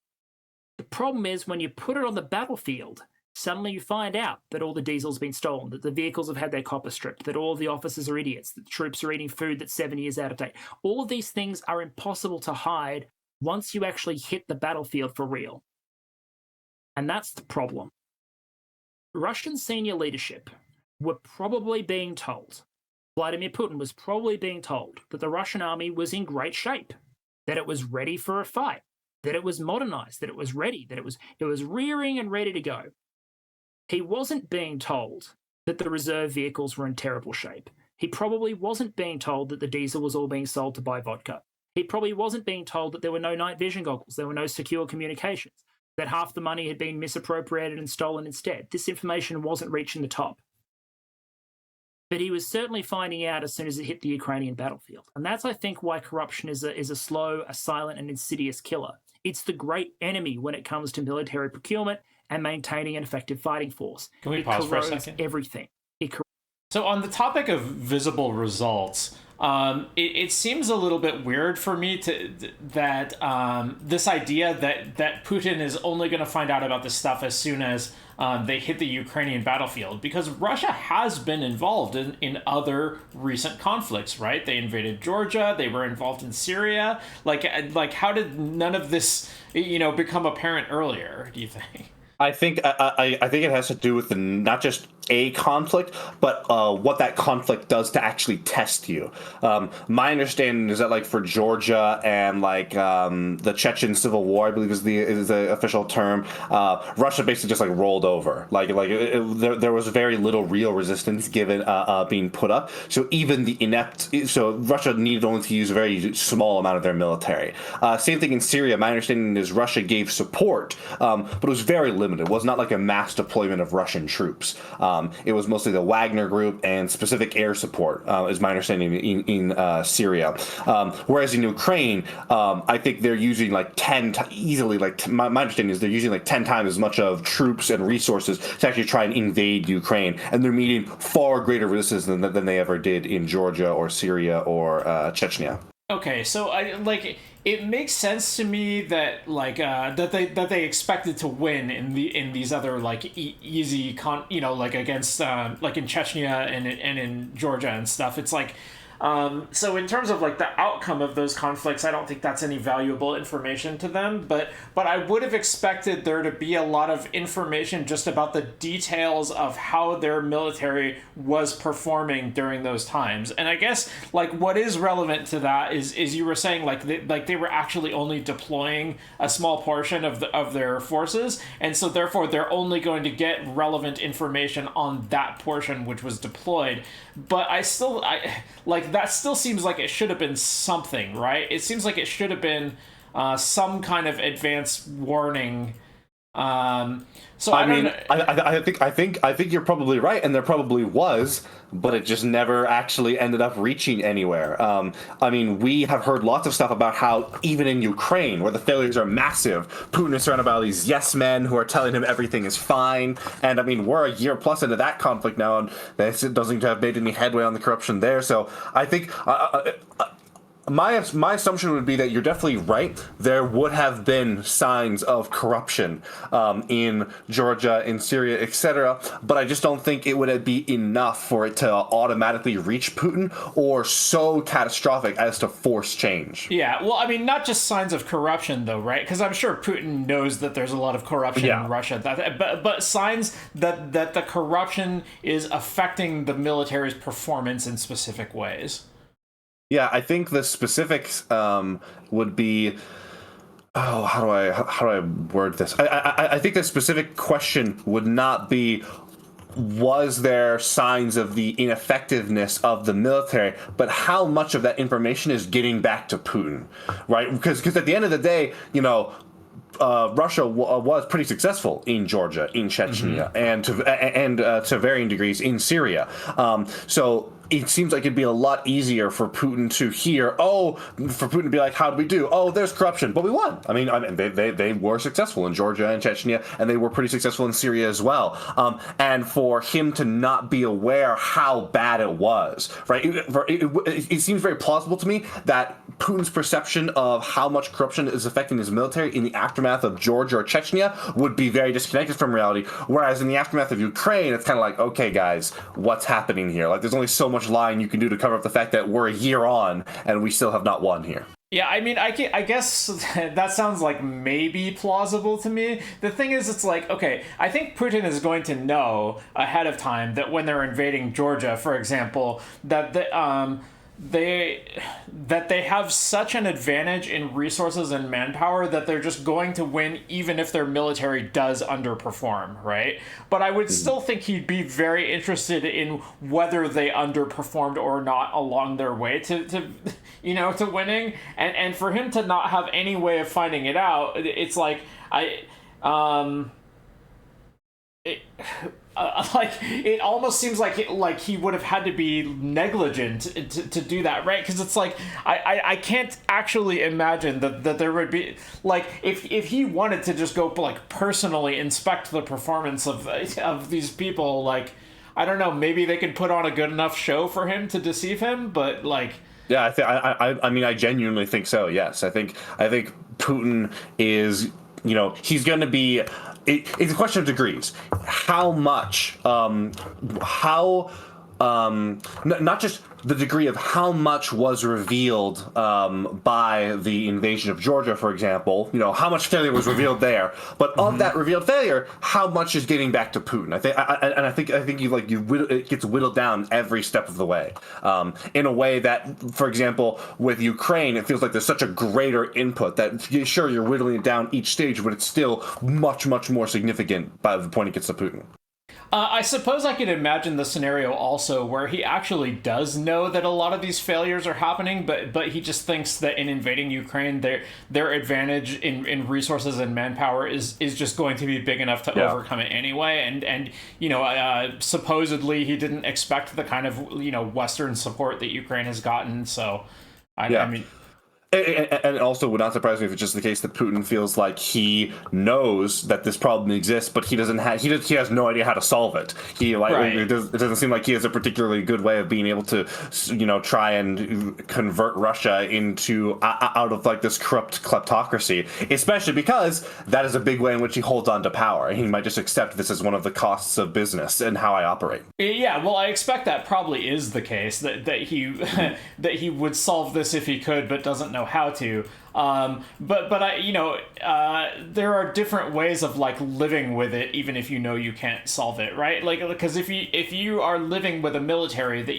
The problem is when you put it on the battlefield, suddenly you find out that all the diesel's been stolen, that the vehicles have had their copper stripped, that all of the officers are idiots, that the troops are eating food that's 7 years out of date. All of these things are impossible to hide once you actually hit the battlefield for real. And that's the problem. Russian senior leadership were probably being told, Vladimir Putin was probably being told, that the Russian army was in great shape, that it was ready for a fight, that it was modernized, that it was ready, that it was rearing and ready to go. He wasn't being told that the reserve vehicles were in terrible shape. He probably wasn't being told that the diesel was all being sold to buy vodka. He probably wasn't being told that there were no night vision goggles, there were no secure communications, that half the money had been misappropriated and stolen instead. This information wasn't reaching the top. But he was certainly finding out as soon as it hit the Ukrainian battlefield. And that's, I think, why corruption is a slow, a silent, and insidious killer. It's the great enemy when it comes to military procurement and maintaining an effective fighting force. Can we pause for a second? Everything. So on the topic of visible results, it seems a little bit weird for me that this idea that Putin is only going to find out about this stuff as soon as they hit the Ukrainian battlefield, because Russia has been involved in other recent conflicts, right? They invaded Georgia, they were involved in Syria. Like how did none of this, become apparent earlier, do you think? I think it has to do with not just a conflict, but what that conflict does to actually test you. My understanding is that, like, for Georgia and the Chechen Civil War, I believe is the official term, Russia basically just rolled over. There was very little real resistance given being put up. So even the inept, so Russia needed only to use a very small amount of their military. Same thing in Syria. My understanding is Russia gave support, but it was very limited. It was not like a mass deployment of Russian troops. It was mostly the Wagner Group and specific air support, is my understanding in Syria. Whereas in Ukraine, I think they're using my understanding is they're using 10 times as much of troops and resources to actually try and invade Ukraine, and they're meeting far greater resistance than they ever did in Georgia or Syria or Chechnya. Okay, so it makes sense to me that that they expected to win in these other easy against in Chechnya and in Georgia and stuff. It's So in terms of like the outcome of those conflicts, I don't think that's any valuable information to them. But I would have expected there to be a lot of information just about the details of how their military was performing during those times. And I guess like what is relevant to that is you were saying like they were actually only deploying a small portion of their forces, and so therefore they're only going to get relevant information on that portion which was deployed. But I like that still seems like it should have been something, right? It seems like it should have been some kind of advance warning. So I think you're probably right, and there probably was, but it just never actually ended up reaching anywhere. I mean, we have heard lots of stuff about how even in Ukraine, where the failures are massive, Putin is surrounded by all these yes men who are telling him everything is fine. And I mean, we're a year plus into that conflict now, and this doesn't have made any headway on the corruption there. So I think. My assumption would be that you're definitely right. There would have been signs of corruption in Georgia, in Syria, etc. But I just don't think it would be enough for it to automatically reach Putin or so catastrophic as to force change. Yeah, well, I mean, not just signs of corruption, though, right? Because I'm sure Putin knows that there's a lot of corruption in Russia. But signs that the corruption is affecting the military's performance in specific ways. Yeah, I think the specifics would be. Oh, how do I word this? I think the specific question would not be, was there signs of the ineffectiveness of the military, but how much of that information is getting back to Putin, right? Because at the end of the day, you know. Russia was pretty successful in Georgia, in Chechnya, and to varying degrees in Syria. So it seems like it'd be a lot easier for Putin to hear, for Putin to be like, how did we do? Oh, there's corruption, but we won. I mean they were successful in Georgia and Chechnya, and they were pretty successful in Syria as well. And for him to not be aware how bad it was, right? It seems very plausible to me that Putin's perception of how much corruption is affecting his military in the aftermath of Georgia or Chechnya would be very disconnected from reality. Whereas in the aftermath of Ukraine, it's kind of like, okay, guys, what's happening here? Like, there's only so much lying you can do to cover up the fact that we're a year on and we still have not won here. Yeah, I mean, I guess that sounds like maybe plausible to me. The thing is, it's like, okay, I think Putin is going to know ahead of time that when they're invading Georgia, for example, that they have such an advantage in resources and manpower that they're just going to win even if their military does underperform, right? But I would still think he'd be very interested in whether they underperformed or not along their way to winning, and for him to not have any way of finding it out, it's like it almost seems like he would have had to be negligent to do that, right? Because it's like I can't actually imagine that there would be like if he wanted to just go like personally inspect the performance of these people, like I don't know, maybe they could put on a good enough show for him to deceive him, but like. Yeah, I mean, I genuinely think so. Yes, I think Putin is, he's going to be. It's a question of degrees. How much? Not just the degree of how much was revealed by the invasion of Georgia, for example. How much failure was revealed there, but of that revealed failure, how much is getting back to Putin? I think it gets whittled down every step of the way. In a way that, for example, with Ukraine, it feels like there's such a greater input that sure you're whittling it down each stage, but it's still much more significant by the point it gets to Putin. I suppose I could imagine the scenario also where he actually does know that a lot of these failures are happening, but he just thinks that in invading Ukraine, their advantage in resources and manpower is just going to be big enough to overcome it anyway. And supposedly he didn't expect the kind of Western support that Ukraine has gotten. So I mean. And it also would not surprise me if it's just the case that Putin feels like he knows that this problem exists, but he has no idea how to solve it. Right. It doesn't seem like he has a particularly good way of being able to, try and convert Russia into out of like this corrupt kleptocracy, especially because that is a big way in which he holds on to power. He might just accept this as one of the costs of business and how I operate. Yeah, well, I expect that probably is the case, that he that he would solve this if he could, but doesn't know how to. But there are different ways of like living with it, even if you know you can't solve it, right? Like, because if you are living with a military that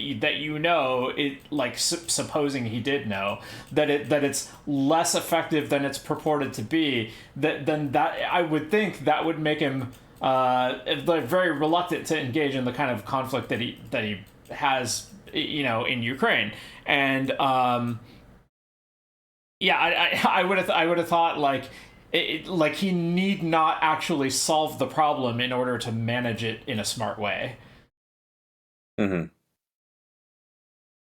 supposing he did know that it's less effective than it's purported to be, then that I would think that would make him very reluctant to engage in the kind of conflict that he has, in Ukraine. And I would have thought like he need not actually solve the problem in order to manage it in a smart way. Mm-hmm.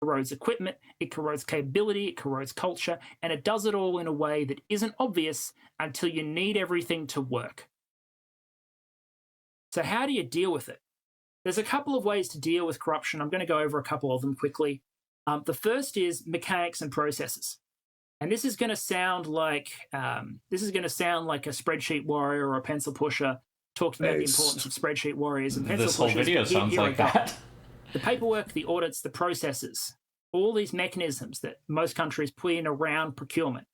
Corrodes equipment, it corrodes capability, it corrodes culture, and it does it all in a way that isn't obvious until you need everything to work. So how do you deal with it? There's a couple of ways to deal with corruption. I'm going to go over a couple of them quickly. The first is mechanics and processes. And this is going to sound like a spreadsheet warrior or a pencil pusher talking about the importance of spreadsheet warriors and pencil pushers. This whole video sounds like that. The paperwork, the audits, the processes, all these mechanisms that most countries put in around procurement.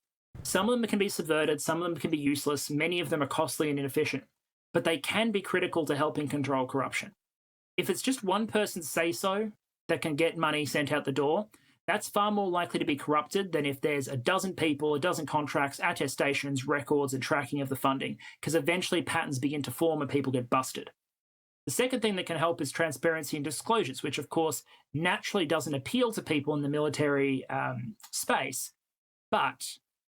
Some of them can be subverted, some of them can be useless, many of them are costly and inefficient, but they can be critical to helping control corruption. If it's just one person's say-so that can get money sent out the door, that's far more likely to be corrupted than if there's a dozen people, a dozen contracts, attestations, records, and tracking of the funding, because eventually patterns begin to form and people get busted. The second thing that can help is transparency and disclosures, which of course naturally doesn't appeal to people in the military space, but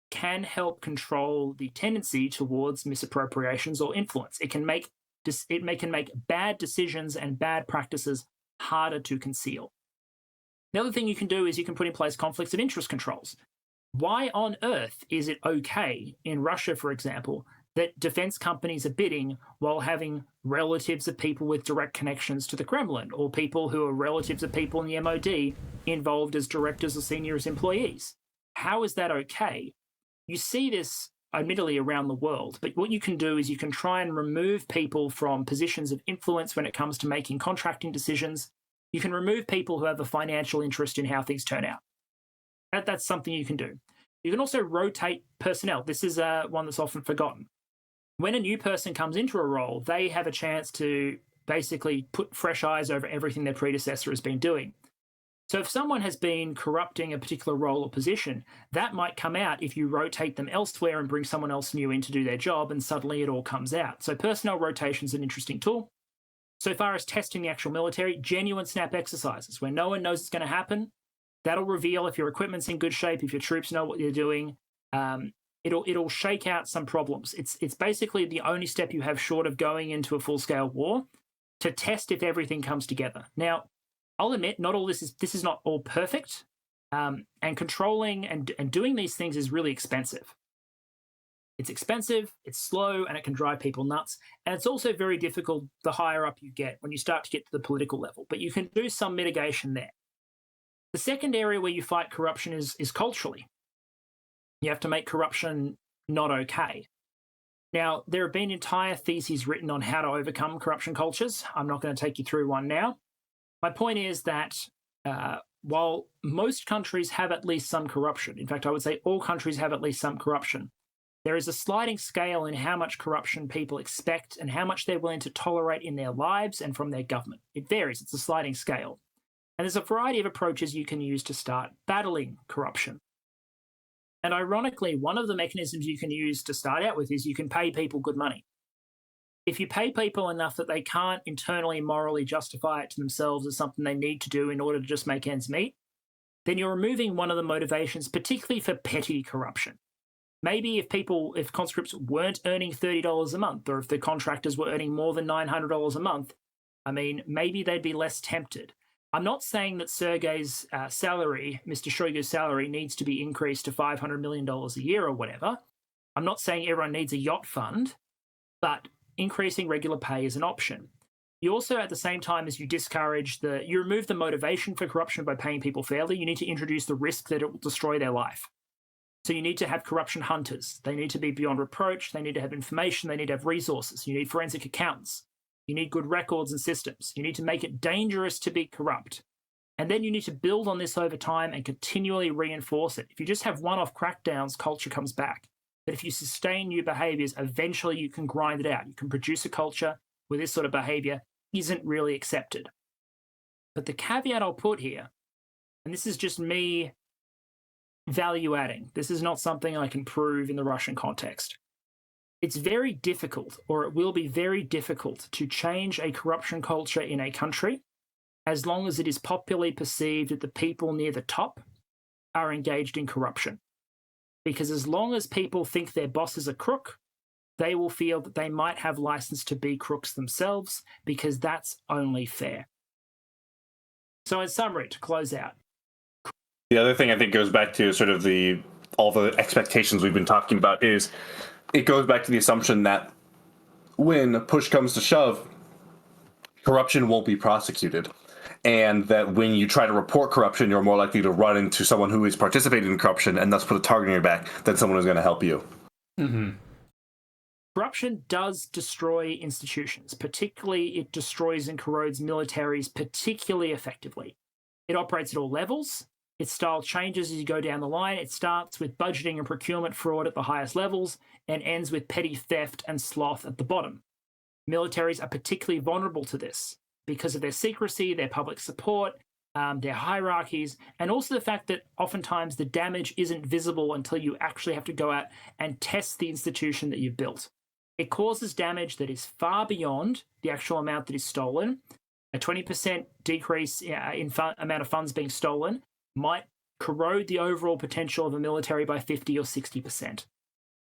can help control the tendency towards misappropriations or influence. It can make bad decisions and bad practices harder to conceal. The other thing you can do is you can put in place conflicts of interest controls. Why on earth is it okay in Russia, for example, that defense companies are bidding while having relatives of people with direct connections to the Kremlin, or people who are relatives of people in the MOD involved as directors or senior employees? How is that okay? You see this admittedly around the world, but what you can do is you can try and remove people from positions of influence when it comes to making contracting decisions. You can remove people who have a financial interest in how things turn out. That's something you can do. You can also rotate personnel. This is one that's often forgotten. When a new person comes into a role, they have a chance to basically put fresh eyes over everything their predecessor has been doing. So if someone has been corrupting a particular role or position, that might come out if you rotate them elsewhere and bring someone else new in to do their job, and suddenly it all comes out. So personnel rotation is an interesting tool. So far as testing the actual military, genuine snap exercises where no one knows it's going to happen. That'll reveal if your equipment's in good shape, if your troops know what you're doing. It'll shake out some problems. It's basically the only step you have short of going into a full-scale war to test if everything comes together. Now, I'll admit, not all this is not all perfect, and controlling and doing these things is really expensive. It's expensive, it's slow, and it can drive people nuts. And it's also very difficult the higher up you get when you start to get to the political level. But you can do some mitigation there. The second area where you fight corruption is culturally. You have to make corruption not okay. Now, there have been entire theses written on how to overcome corruption cultures. I'm not going to take you through one now. My point is that while most countries have at least some corruption, in fact, I would say all countries have at least some corruption, there is a sliding scale in how much corruption people expect and how much they're willing to tolerate in their lives and from their government. It varies. It's a sliding scale. And there's a variety of approaches you can use to start battling corruption. And ironically, one of the mechanisms you can use to start out with is you can pay people good money. If you pay people enough that they can't internally morally justify it to themselves as something they need to do in order to just make ends meet, then you're removing one of the motivations, particularly for petty corruption. Maybe if conscripts weren't earning $30 a month, or if the contractors were earning more than $900 a month, maybe they'd be less tempted. I'm not saying that Sergei's salary, Mr. Shoigu's salary, needs to be increased to $500 million a year or whatever. I'm not saying everyone needs a yacht fund, but increasing regular pay is an option. You also, at the same time as you you remove the motivation for corruption by paying people fairly, you need to introduce the risk that it will destroy their life. So you need to have corruption hunters. They need to be beyond reproach. They need to have information. They need to have resources. You need forensic accountants. You need good records and systems. You need to make it dangerous to be corrupt. And then you need to build on this over time and continually reinforce it. If you just have one-off crackdowns, culture comes back. But if you sustain new behaviors, eventually you can grind it out. You can produce a culture where this sort of behavior isn't really accepted. But the caveat I'll put here, and this is just me value adding, this is not something I can prove in the Russian context. It's very difficult, or it will be very difficult, to change a corruption culture in a country as long as it is popularly perceived that the people near the top are engaged in corruption. Because as long as people think their boss is a crook, they will feel that they might have license to be crooks themselves, because that's only fair. So in summary, to close out. The other thing I think goes back to sort of all the expectations we've been talking about is it goes back to the assumption that when push comes to shove, corruption won't be prosecuted. And that when you try to report corruption, you're more likely to run into someone who is participating in corruption and thus put a target on your back than someone who's going to help you. Mm-hmm. Corruption does destroy institutions. Particularly, it destroys and corrodes militaries particularly effectively. It operates at all levels. Its style changes as you go down the line. It starts with budgeting and procurement fraud at the highest levels and ends with petty theft and sloth at the bottom. Militaries are particularly vulnerable to this because of their secrecy, their public support, their hierarchies, and also the fact that oftentimes the damage isn't visible until you actually have to go out and test the institution that you've built. It causes damage that is far beyond the actual amount that is stolen. A 20% decrease in amount of funds being stolen might corrode the overall potential of a military by 50 or 60%.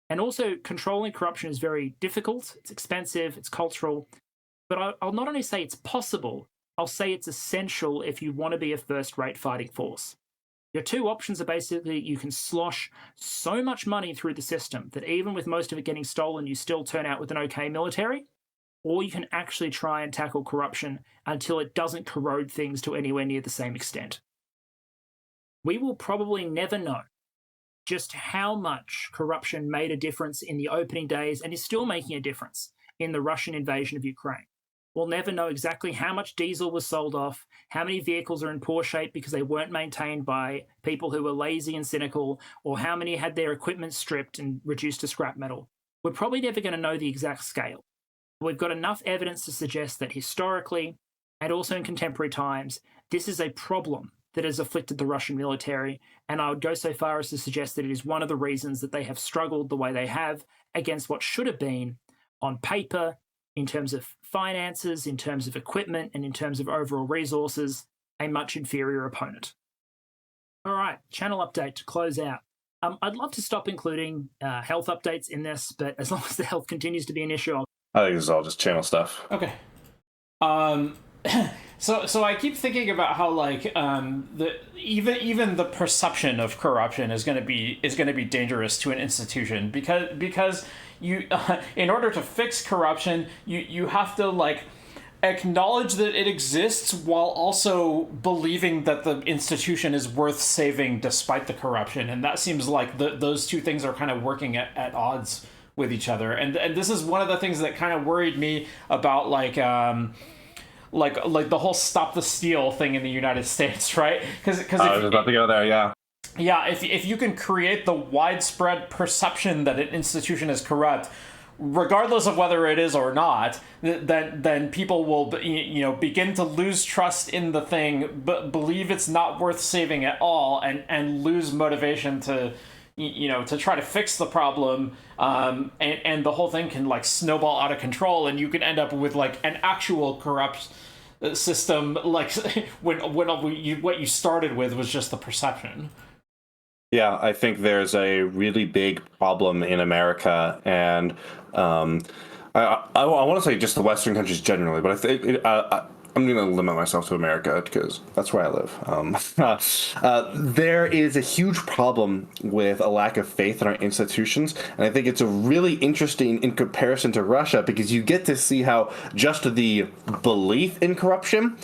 And also, controlling corruption is very difficult, it's expensive, it's cultural, but I'll not only say it's possible, I'll say it's essential if you want to be a first-rate fighting force. Your two options are basically you can slosh so much money through the system that even with most of it getting stolen, you still turn out with an okay military, or you can actually try and tackle corruption until it doesn't corrode things to anywhere near the same extent. We will probably never know just how much corruption made a difference in the opening days and is still making a difference in the Russian invasion of Ukraine. We'll never know exactly how much diesel was sold off, how many vehicles are in poor shape because they weren't maintained by people who were lazy and cynical, or how many had their equipment stripped and reduced to scrap metal. We're probably never going to know the exact scale. We've got enough evidence to suggest that historically, and also in contemporary times, this is a problem that has afflicted the Russian military, and I would go so far as to suggest that it is one of the reasons that they have struggled the way they have against what should have been, on paper, in terms of finances, in terms of equipment, and in terms of overall resources, a much inferior opponent. All right, channel update to close out. I'd love to stop including health updates in this, but as long as the health continues to be an issue, I think this is all just channel stuff. Okay. So I keep thinking about how even the perception of corruption is going to be dangerous to an institution because you in order to fix corruption you have to acknowledge that it exists while also believing that the institution is worth saving despite the corruption, and that seems like those two things are kind of working at odds with each other, and this is one of the things that kind of worried me about like the whole stop the steal thing in the United States, right? Because I was about to go there, yeah. Yeah, if you can create the widespread perception that an institution is corrupt, regardless of whether it is or not, then people will begin to lose trust in the thing, but believe it's not worth saving at all, and lose motivation to try to fix the problem, and the whole thing can snowball out of control, and you can end up with an actual corrupt system, when what you started with was just the perception. Yeah, I think there's a really big problem in America, and I want to say just the Western countries generally, but I think I'm going to limit myself to America because that's where I live. There is a huge problem with a lack of faith in our institutions, and I think it's a really interesting in comparison to Russia because you get to see how just the belief in corruption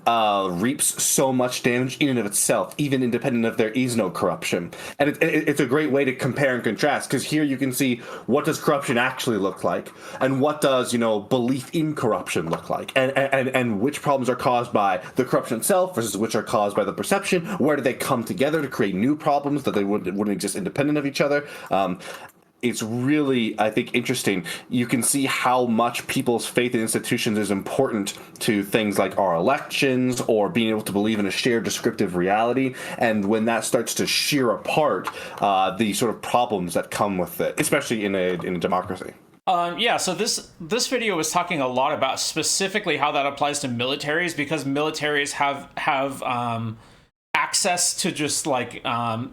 reaps so much damage in and of itself, even independent of there is no corruption. And it's a great way to compare and contrast, because here you can see what does corruption actually look like, and what does, belief in corruption look like, and which problems are caused by the corruption itself versus which are caused by the perception. Where do they come together to create new problems that they wouldn't exist independent of each other? It's really, I think, interesting. You can see how much people's faith in institutions is important to things like our elections or being able to believe in a shared descriptive reality. And when that starts to shear apart the sort of problems that come with it, especially in a democracy. So this video was talking a lot about specifically how that applies to militaries, because militaries have access to just like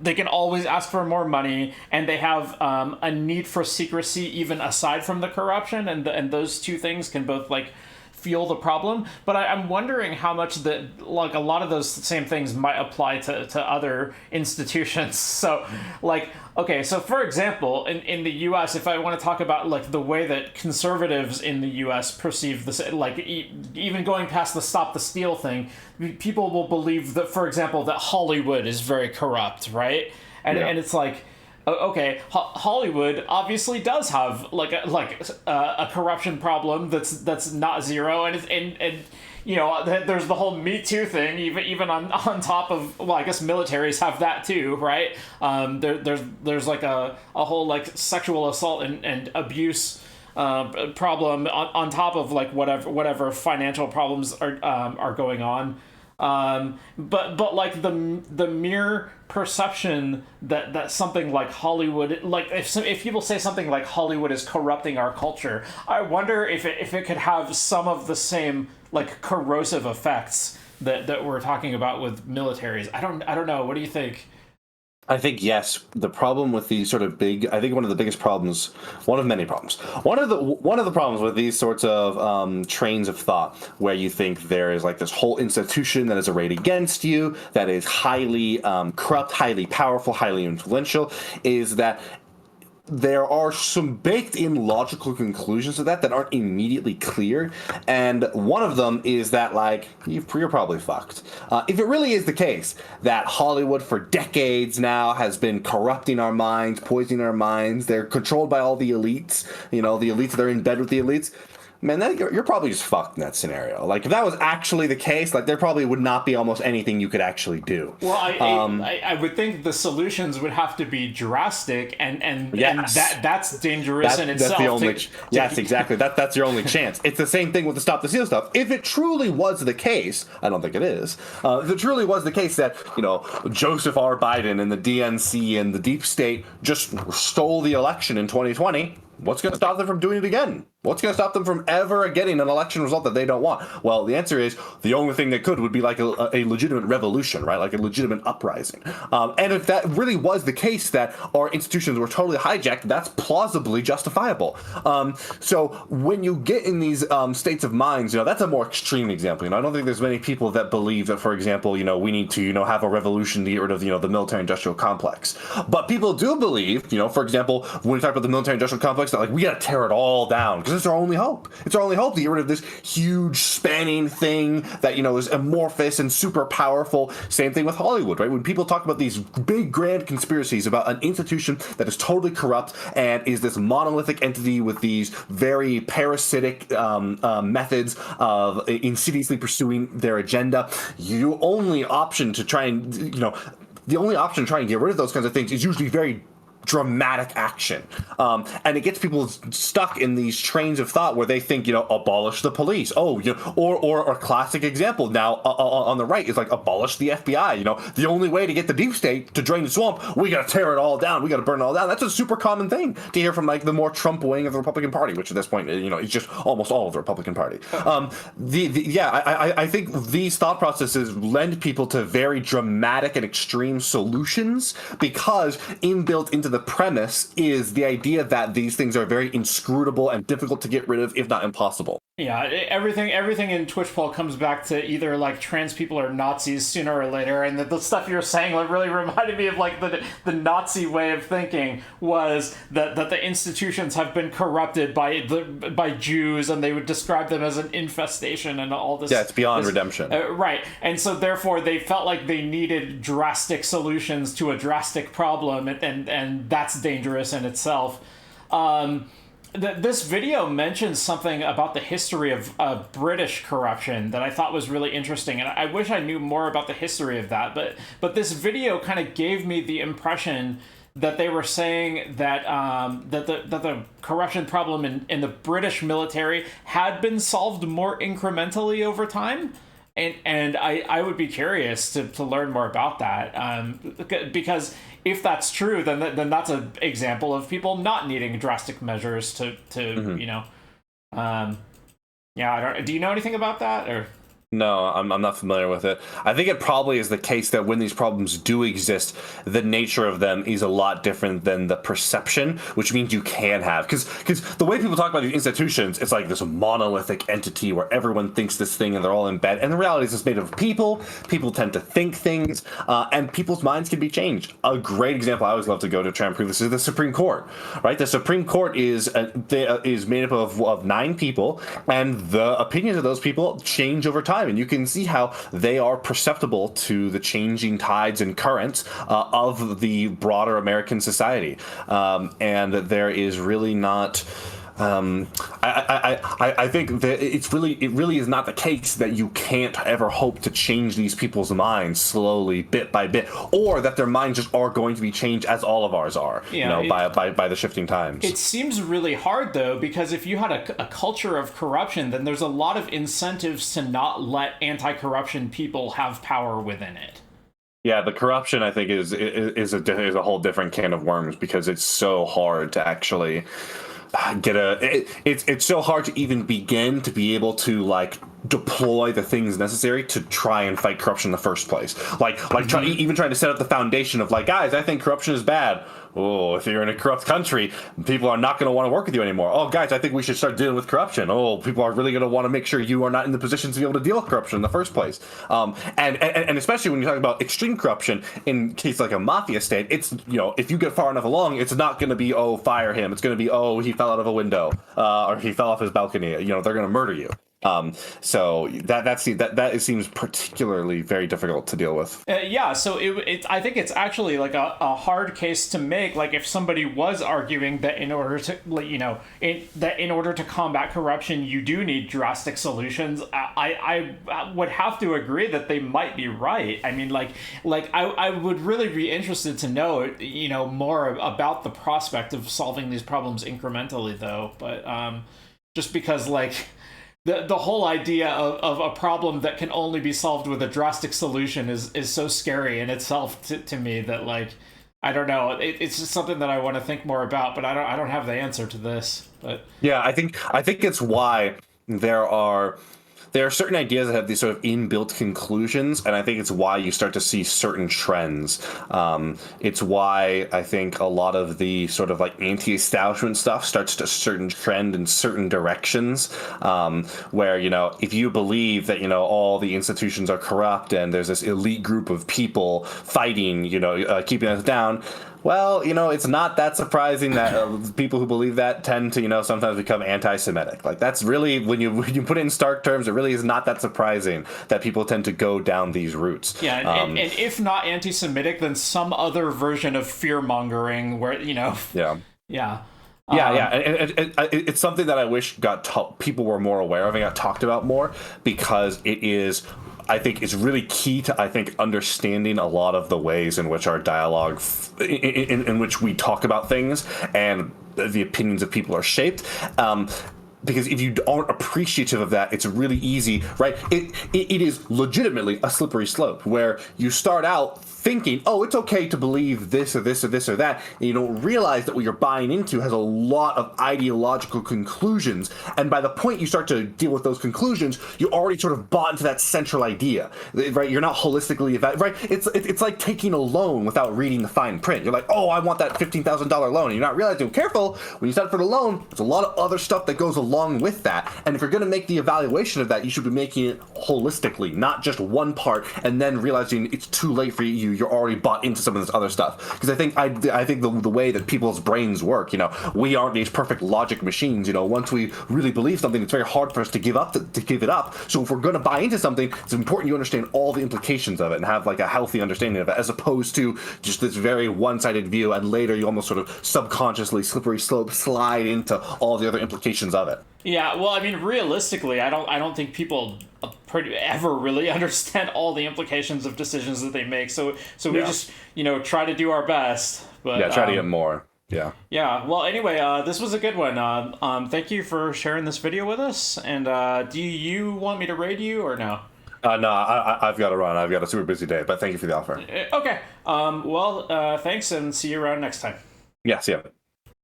they can always ask for more money, and they have a need for secrecy even aside from the corruption, and those two things can both like fuel the problem. But I'm wondering how much that like a lot of those same things might apply to other institutions. So like, okay, so for example, in the US, if I want to talk about like the way that conservatives in the US perceive this, like even going past the stop the steal thing, people will believe that, for example, that Hollywood is very corrupt, right? And it's like, okay, Hollywood obviously does have like a corruption problem that's not zero, and there's the whole Me Too thing, even on top of, well, I guess militaries have that too, right? There's like a whole like sexual assault and abuse problem on top of like whatever financial problems are going on. But like the mere perception that something like Hollywood, like if people say something like Hollywood is corrupting our culture, I wonder if it could have some of the same like corrosive effects that we're talking about with militaries. I don't know. What do you think? I think yes. The problem with these sort of big, I think one of the biggest problems, one of many problems, one of the problems with these sorts of trains of thought, where you think there is like this whole institution that is arrayed against you, that is highly corrupt, highly powerful, highly influential, is that there are some baked-in logical conclusions to that aren't immediately clear, and one of them is that, like, you're probably fucked. If it really is the case that Hollywood for decades now has been corrupting our minds, poisoning our minds, they're controlled by all the elites, the elites that are in bed with the elites, man, you're probably just fucked in that scenario. Like, if that was actually the case, like, there probably would not be almost anything you could actually do. Well, I would think the solutions would have to be drastic, and that's dangerous in itself. That's the only yes, exactly. That's your only chance. It's the same thing with the Stop the Steal stuff. If it truly was the case, I don't think it is. If it truly was the case that Joseph R. Biden and the DNC and the deep state just stole the election in 2020. What's going to stop them from doing it again? What's going to stop them from ever getting an election result that they don't want? Well, the answer is the only thing that could would be like a legitimate revolution, right? Like a legitimate uprising. And if that really was the case, that our institutions were totally hijacked, that's plausibly justifiable. So when you get in these states of minds, that's a more extreme example. I don't think there's many people that believe that, for example, we need to, have a revolution to get rid of, the military-industrial complex. But people do believe, for example, when we talk about the military-industrial complex, that like we got to tear it all down because it's our only hope. It's our only hope to get rid of this huge spanning thing that is amorphous and super powerful. Same thing with Hollywood, right? When people talk about these big grand conspiracies about an institution that is totally corrupt and is this monolithic entity with these very parasitic methods of insidiously pursuing their agenda, the only option to try and get rid of those kinds of things is usually very dramatic action, and it gets people stuck in these trains of thought where they think, abolish the police. Or a classic example now on the right is like abolish the FBI. The only way to get the deep state to drain the swamp, we got to tear it all down. We got to burn it all down. That's a super common thing to hear from like the more Trump wing of the Republican Party, which at this point, it's just almost all of the Republican Party. I think these thought processes lend people to very dramatic and extreme solutions because inbuilt into the premise is the idea that these things are very inscrutable and difficult to get rid of, if not impossible. Yeah, everything in Twitch poll comes back to either like trans people are Nazis sooner or later, and the stuff you're saying like really reminded me of like the Nazi way of thinking was that the institutions have been corrupted by Jews, and they would describe them as an infestation and all this. Yeah, it's beyond redemption. Right, and so therefore they felt like they needed drastic solutions to a drastic problem, and that's dangerous in itself. This video mentions something about the history of British corruption that I thought was really interesting, and I wish I knew more about the history of that. But this video kind of gave me the impression that they were saying that that the corruption problem in the British military had been solved more incrementally over time. And I would be curious to learn more about that, because if that's true, then that's an example of people not needing drastic measures to you know, yeah. I don't. Do you know anything about that or? No, I'm not familiar with it. I think it probably is the case that when these problems do exist, the nature of them is a lot different than the perception, which means you can have. Because the way people talk about these institutions, it's like this monolithic entity where everyone thinks this thing and they're all in bed. And the reality is it's made of people. People tend to think things, and people's minds can be changed. A great example I always love to go to try and prove this is the Supreme Court, right? The Supreme Court is made up of 9 people, and the opinions of those people change over time. And you can see how they are perceptible to the changing tides and currents of the broader American society. And there is really not... I think that it really is not the case that you can't ever hope to change these people's minds slowly, bit by bit, or that their minds just are going to be changed as all of ours are, yeah, by the shifting times. It seems really hard though, because if you had a culture of corruption, then there's a lot of incentives to not let anti-corruption people have power within it. Yeah, the corruption I think is a whole different can of worms, because it's so hard to actually it's so hard to even begin to be able to like deploy the things necessary to try and fight corruption in the first place. Even trying to set up the foundation of like, guys, I think corruption is bad. Oh, if you're in a corrupt country, people are not going to want to work with you anymore. Oh, guys, I think we should start dealing with corruption. Oh, people are really going to want to make sure you are not in the position to be able to deal with corruption in the first place. And especially when you're talking about extreme corruption in case like a mafia state, it's, you know, if you get far enough along, it's not going to be, oh, fire him. It's going to be, oh, he fell out of a window, or he fell off his balcony. You know, they're going to murder you. So that seems particularly very difficult to deal with. Yeah, so I think it's actually like a hard case to make. Like if somebody was arguing that in order to, you know, in order to combat corruption, you do need drastic solutions. I would have to agree that they might be right. I mean, I would really be interested to know, you know, more about the prospect of solving these problems incrementally, though. But just because like. The whole idea of a problem that can only be solved with a drastic solution is so scary in itself to me that, like, I don't know. It's just something that I want to think more about, but I don't have the answer to this. But yeah, I think it's why there are certain ideas that have these sort of inbuilt conclusions, and I think it's why you start to see certain trends. It's why I think a lot of the sort of like anti-establishment stuff starts to certain trend in certain directions, where, you know, if you believe that, you know, all the institutions are corrupt and there's this elite group of people fighting, you know, keeping us down, well, you know, it's not that surprising that people who believe that tend to, you know, sometimes become anti-Semitic. Like, that's really, when you put it in stark terms, it really is not that surprising that people tend to go down these routes. Yeah, and if not anti-Semitic, then some other version of fear-mongering where, you know... Yeah. Yeah. And it's something that I wish people were more aware of and got talked about more, because it is... I think it's really key to, I think, understanding a lot of the ways in which our dialogue, in which we talk about things and the opinions of people are shaped. Because if you aren't appreciative of that, it's really easy, right? It is legitimately a slippery slope where you start out thinking, oh, it's okay to believe this or this or this or that, and you don't realize that what you're buying into has a lot of ideological conclusions, and by the point you start to deal with those conclusions, you already sort of bought into that central idea, right? You're not holistically, right? It's like taking a loan without reading the fine print. You're like, oh, I want that $15,000 loan, and you're not realizing, careful, when you sign up for the loan, there's a lot of other stuff that goes along with that. And if you're going to make the evaluation of that, you should be making it holistically, not just one part and then realizing it's too late for you. You're already bought into some of this other stuff. Because I think the way that people's brains work, we aren't these perfect logic machines. Once we really believe something, it's very hard for us to give it up. So if we're going to buy into something, it's important you understand all the implications of it and have like a healthy understanding of it, as opposed to just this very one-sided view, and later you almost sort of subconsciously slippery slope slide into all the other implications of it. Yeah, well, I mean, realistically, I don't think people ever really understand all the implications of decisions that they make. So we just try to do our best. But try to get more. Yeah. Yeah. Well, anyway, this was a good one. Thank you for sharing this video with us. And do you want me to raid you or no? No, I've got to run. I've got a super busy day. But thank you for the offer. Okay. Thanks, and see you around next time. Yeah. See ya.